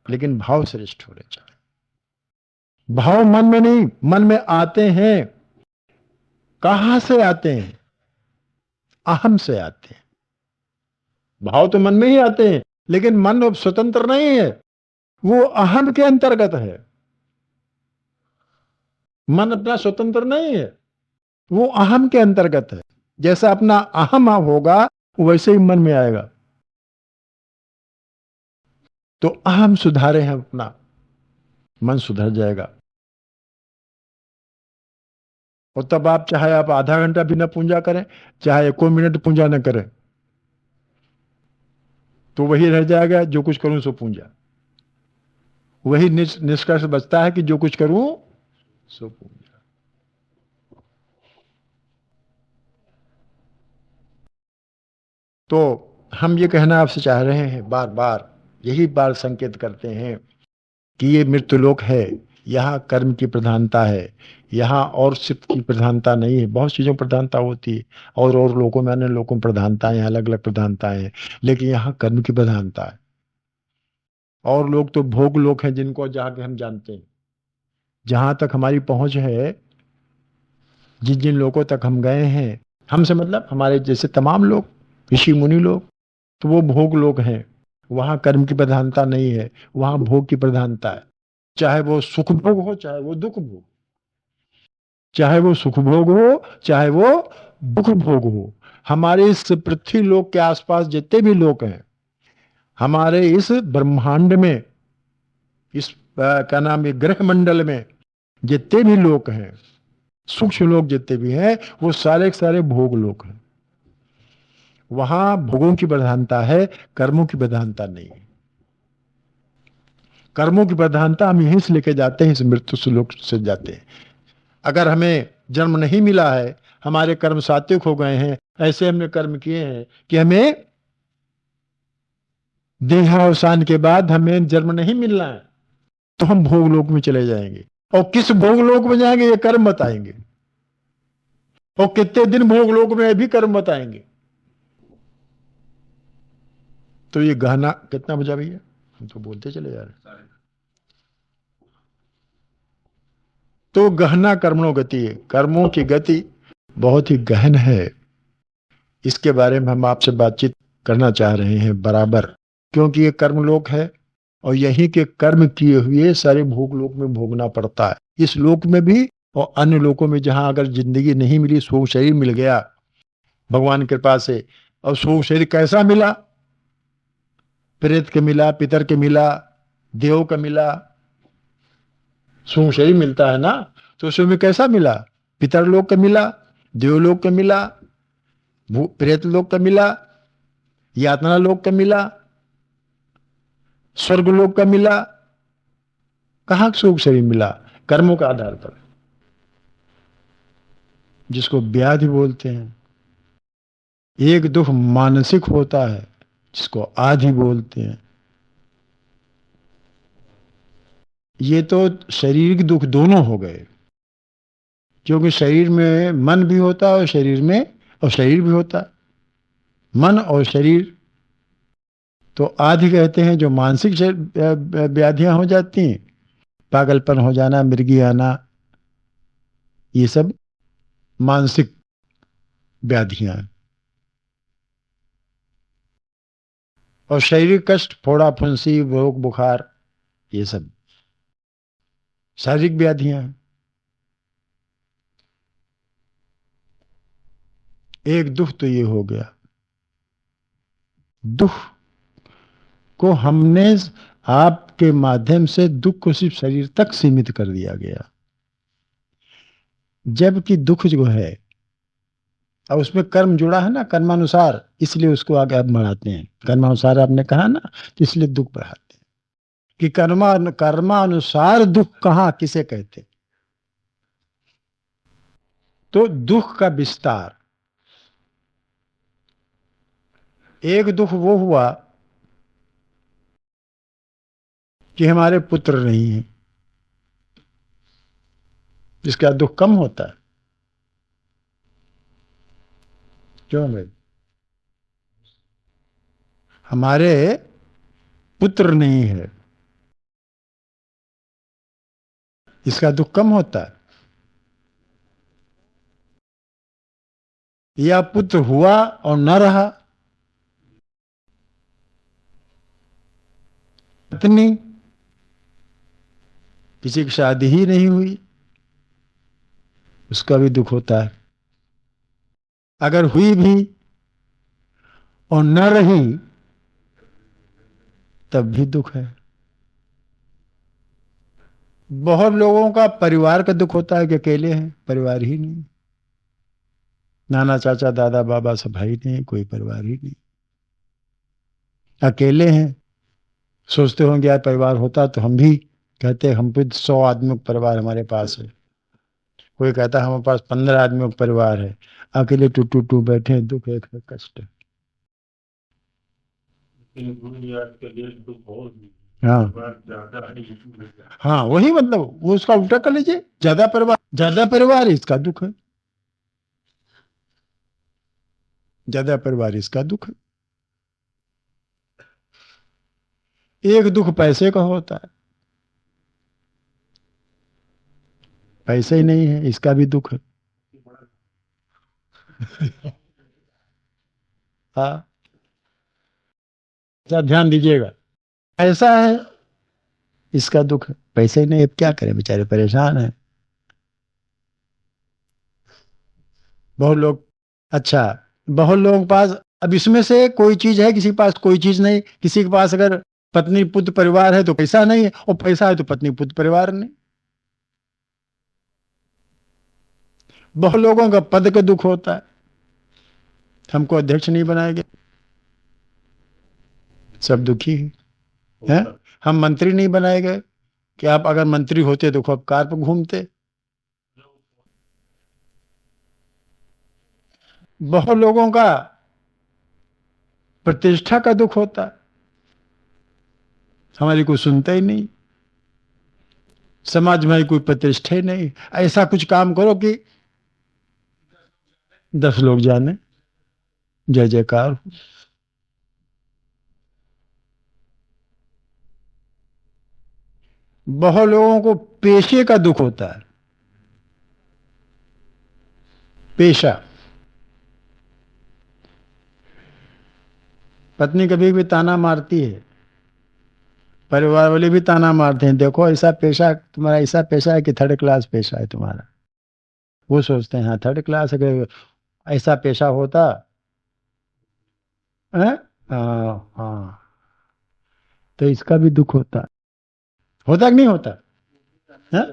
लेकिन भाव श्रेष्ठ होने चाहिए। भाव मन में नहीं, मन में आते हैं। कहां से आते हैं? अहम से आते हैं। भाव तो मन में ही आते हैं, लेकिन मन अब स्वतंत्र नहीं है, वो अहम के अंतर्गत है। मन अपना स्वतंत्र नहीं है, वो अहम के अंतर्गत है। जैसा अपना अहम होगा वैसे ही मन में आएगा। तो अहम सुधारे हैं अपना, मन सुधर जाएगा। और तब आप चाहे आप आधा घंटा भी न पूजा करें, चाहे 1 मिनट पूजा न करें, तो वही रह जाएगा जो कुछ करूं सो पूजा। वही निष्कर्ष बचता है कि जो कुछ करूं सो पूजा। तो हम ये कहना आपसे चाह रहे हैं, बार बार यही बार संकेत करते हैं कि ये मृत्युलोक है, यहाँ कर्म की प्रधानता है, यहाँ और सिर्फ की प्रधानता नहीं है। बहुत चीजों प्रधानता होती है, और लोगों में अन्य लोगों में प्रधानताएं, अलग अलग प्रधानताएं हैं, लेकिन यहाँ कर्म की प्रधानता है। और लोग तो भोग लोग हैं जिनको जाके हम जानते हैं। जहां तक हमारी पहुंच है, जिन जिन लोगों तक हम गए हैं, हमसे मतलब हमारे जैसे तमाम लोग, ऋषि मुनि लोग, तो वो भोग लोग हैं। वहां कर्म की प्रधानता नहीं है, वहां भोग की प्रधानता है। चाहे वो सुख भोग हो, चाहे वो दुख भोग, चाहे वो सुख भोग हो, चाहे वो दुख भोग हो। हमारे इस पृथ्वी लोक के आसपास जितने भी लोग हैं, हमारे इस ब्रह्मांड में, इस क्या नाम है, ग्रह मंडल में जितने भी लोग हैं, सूक्ष्म लोग जितने भी हैं, वो सारे के सारे भोग लोग हैं। वहां भोगों की प्रधानता है, कर्मों की प्रधानता नहीं है। कर्मों की प्रधानता हम यहीं से लेके जाते हैं, इस मृत्यु से लोग से जाते हैं। अगर हमें जन्म नहीं मिला है, हमारे कर्म सात्विक हो गए हैं, ऐसे हमने कर्म किए हैं कि हमें देहावसान के बाद हमें जन्म नहीं मिलना है, तो हम भोग लोक में चले जाएंगे। और किस भोग लोक में जाएंगे ये कर्म बताएंगे, और कितने दिन भोग लोक में भी कर्म बताएंगे। तो ये गहना कितना बजा भैया? हम तो बोलते चले जा रहे। तो गहना कर्मणों गति है, कर्मों की गति बहुत ही गहन है। इसके बारे में हम आपसे बातचीत करना चाह रहे हैं बराबर, क्योंकि ये कर्मलोक है और यहीं के कर्म किए हुए सारे भोग लोक में भोगना पड़ता है। इस लोक में भी और अन्य लोकों में, जहां अगर जिंदगी नहीं मिली, सो शरीर मिल गया भगवान की कृपा से। और सो शरीर कैसा मिला? प्रेत के मिला, पितर के मिला, देव का मिला। सो शरीर मिलता है ना, तो उसमें कैसा मिला? पितर लोक का मिला, देवलोक का मिला, प्रेत लोक का मिला, यातना लोक का मिला, स्वर्ग लोक का मिला। कहां सुख शरीर मिला? कर्मों के आधार पर। जिसको व्याधि बोलते हैं। एक दुख मानसिक होता है, जिसको आधि बोलते हैं। ये तो शारीरिक दुख दोनों हो गए, क्योंकि शरीर में मन भी होता है और शरीर भी होता है। मन और शरीर तो आदि कहते हैं, जो मानसिक व्याधियां हो जाती हैं, पागलपन हो जाना, मिर्गी आना, ये सब मानसिक व्याधियां हैं। और शारीरिक कष्ट, फोड़ा फुंसी, रोग बुखार, ये सब शारीरिक व्याधियां हैं। एक दुख तो ये हो गया। दुख को हमने आपके माध्यम से दुख को सिर्फ शरीर तक सीमित कर दिया गया, जबकि दुख जो है, और उसमें कर्म जुड़ा है ना, कर्मानुसार, इसलिए उसको आगे आप बढ़ाते हैं। कर्मानुसार आपने कहा ना, तो इसलिए दुख बढ़ाते हैं कि कर्मानुसार दुख कहाँ किसे कहते। तो दुख का विस्तार, एक दुख वो हुआ कि हमारे पुत्र नहीं है, इसका दुख कम होता है। क्यों भाई? हमारे पुत्र नहीं है, इसका दुख कम होता है। या पुत्र हुआ और न रहा, पत्नी, किसी की शादी ही नहीं हुई, उसका भी दुख होता है। अगर हुई भी और न रही, तब भी दुख है। बहुत लोगों का परिवार का दुख होता है कि अकेले हैं, परिवार ही नहीं, नाना चाचा दादा बाबा सब भाई नहीं, कोई परिवार ही नहीं, अकेले हैं। सोचते होंगे यार परिवार होता तो हम भी कहते, हम भी 100 आदमियों का परिवार हमारे पास है। कोई कहता है हमारे पास 15 आदमियों का परिवार है, अकेले टू टू टू बैठे हैं, दुख एक है, कष्ट है। हाँ हाँ, वही मतलब, वो उसका उल्टा कर लीजिए, ज्यादा परिवार इसका दुख है, ज्यादा परिवार इसका दुख है। एक दुख पैसे का होता है, पैसे ही नहीं है, इसका भी दुख है। हाँ, अच्छा ध्यान दीजिएगा, ऐसा है, इसका दुख है, पैसे ही नहीं, अब क्या करें, बेचारे परेशान है बहुत लोग। अच्छा, बहुत लोगों के पास, अब इसमें से कोई चीज है, किसी के पास कोई चीज नहीं। किसी के पास अगर पत्नी पुत्र परिवार है तो पैसा नहीं है, और पैसा है तो पत्नी पुत्र परिवार नहीं। बहुत लोगों का पद का दुख होता है, हमको अध्यक्ष नहीं बनाए गए, सब दुखी है। हम मंत्री नहीं बनाए गए, कि आप अगर मंत्री होते तो खूब कार पर घूमते। बहुत लोगों का प्रतिष्ठा का दुख होता है, हमारी कोई सुनता ही नहीं, समाज में कोई प्रतिष्ठा ही नहीं। ऐसा कुछ काम करो कि 10 लोग जाने, जय जयकार हो। बहुत लोगों को पेशे का दुख होता है, पेशा। पत्नी कभी भी ताना मारती है, परिवार वाले भी ताना मारते हैं, देखो ऐसा पेशा तुम्हारा, ऐसा पेशा है कि 3rd क्लास पेशा है तुम्हारा। वो सोचते हैं हाँ 3rd क्लास, अगर ऐसा पेशा होता है, हाँ हाँ, तो इसका भी दुख होता कि नहीं होता है?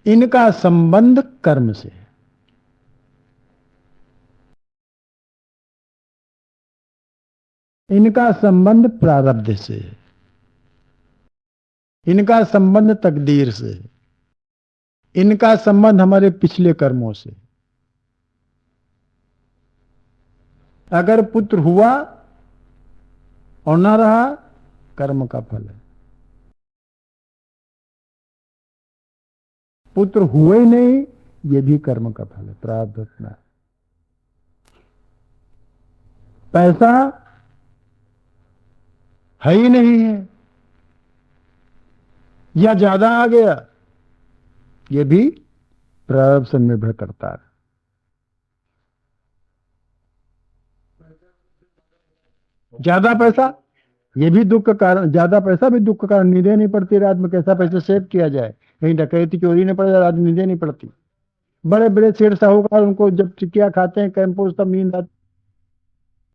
इनका संबंध कर्म से है, इनका संबंध प्रारब्ध से है। इनका संबंध तकदीर से है, इनका संबंध हमारे पिछले कर्मों से। अगर पुत्र हुआ और ना रहा, कर्म का फल है। पुत्र हुए ही नहीं, ये भी कर्म का फल है, प्रारब्ध रचना है। पैसा है ही नहीं है या ज्यादा आ गया, ये भी प्रारब्ध से निर्भर करता है। ज्यादा पैसा, ये भी दुख का कारण, ज्यादा पैसा भी दुख का कारण। नींदें नहीं पड़ती रात में, कैसा पैसा सेव किया जाए, कहीं डकैती चोरी नहीं पड़ जाए, रात में नींदें नहीं पड़ती। बड़े बड़े सेठ साहूकार, उनको जब टिकिया खाते हैं कैंपों, तब नींद आती।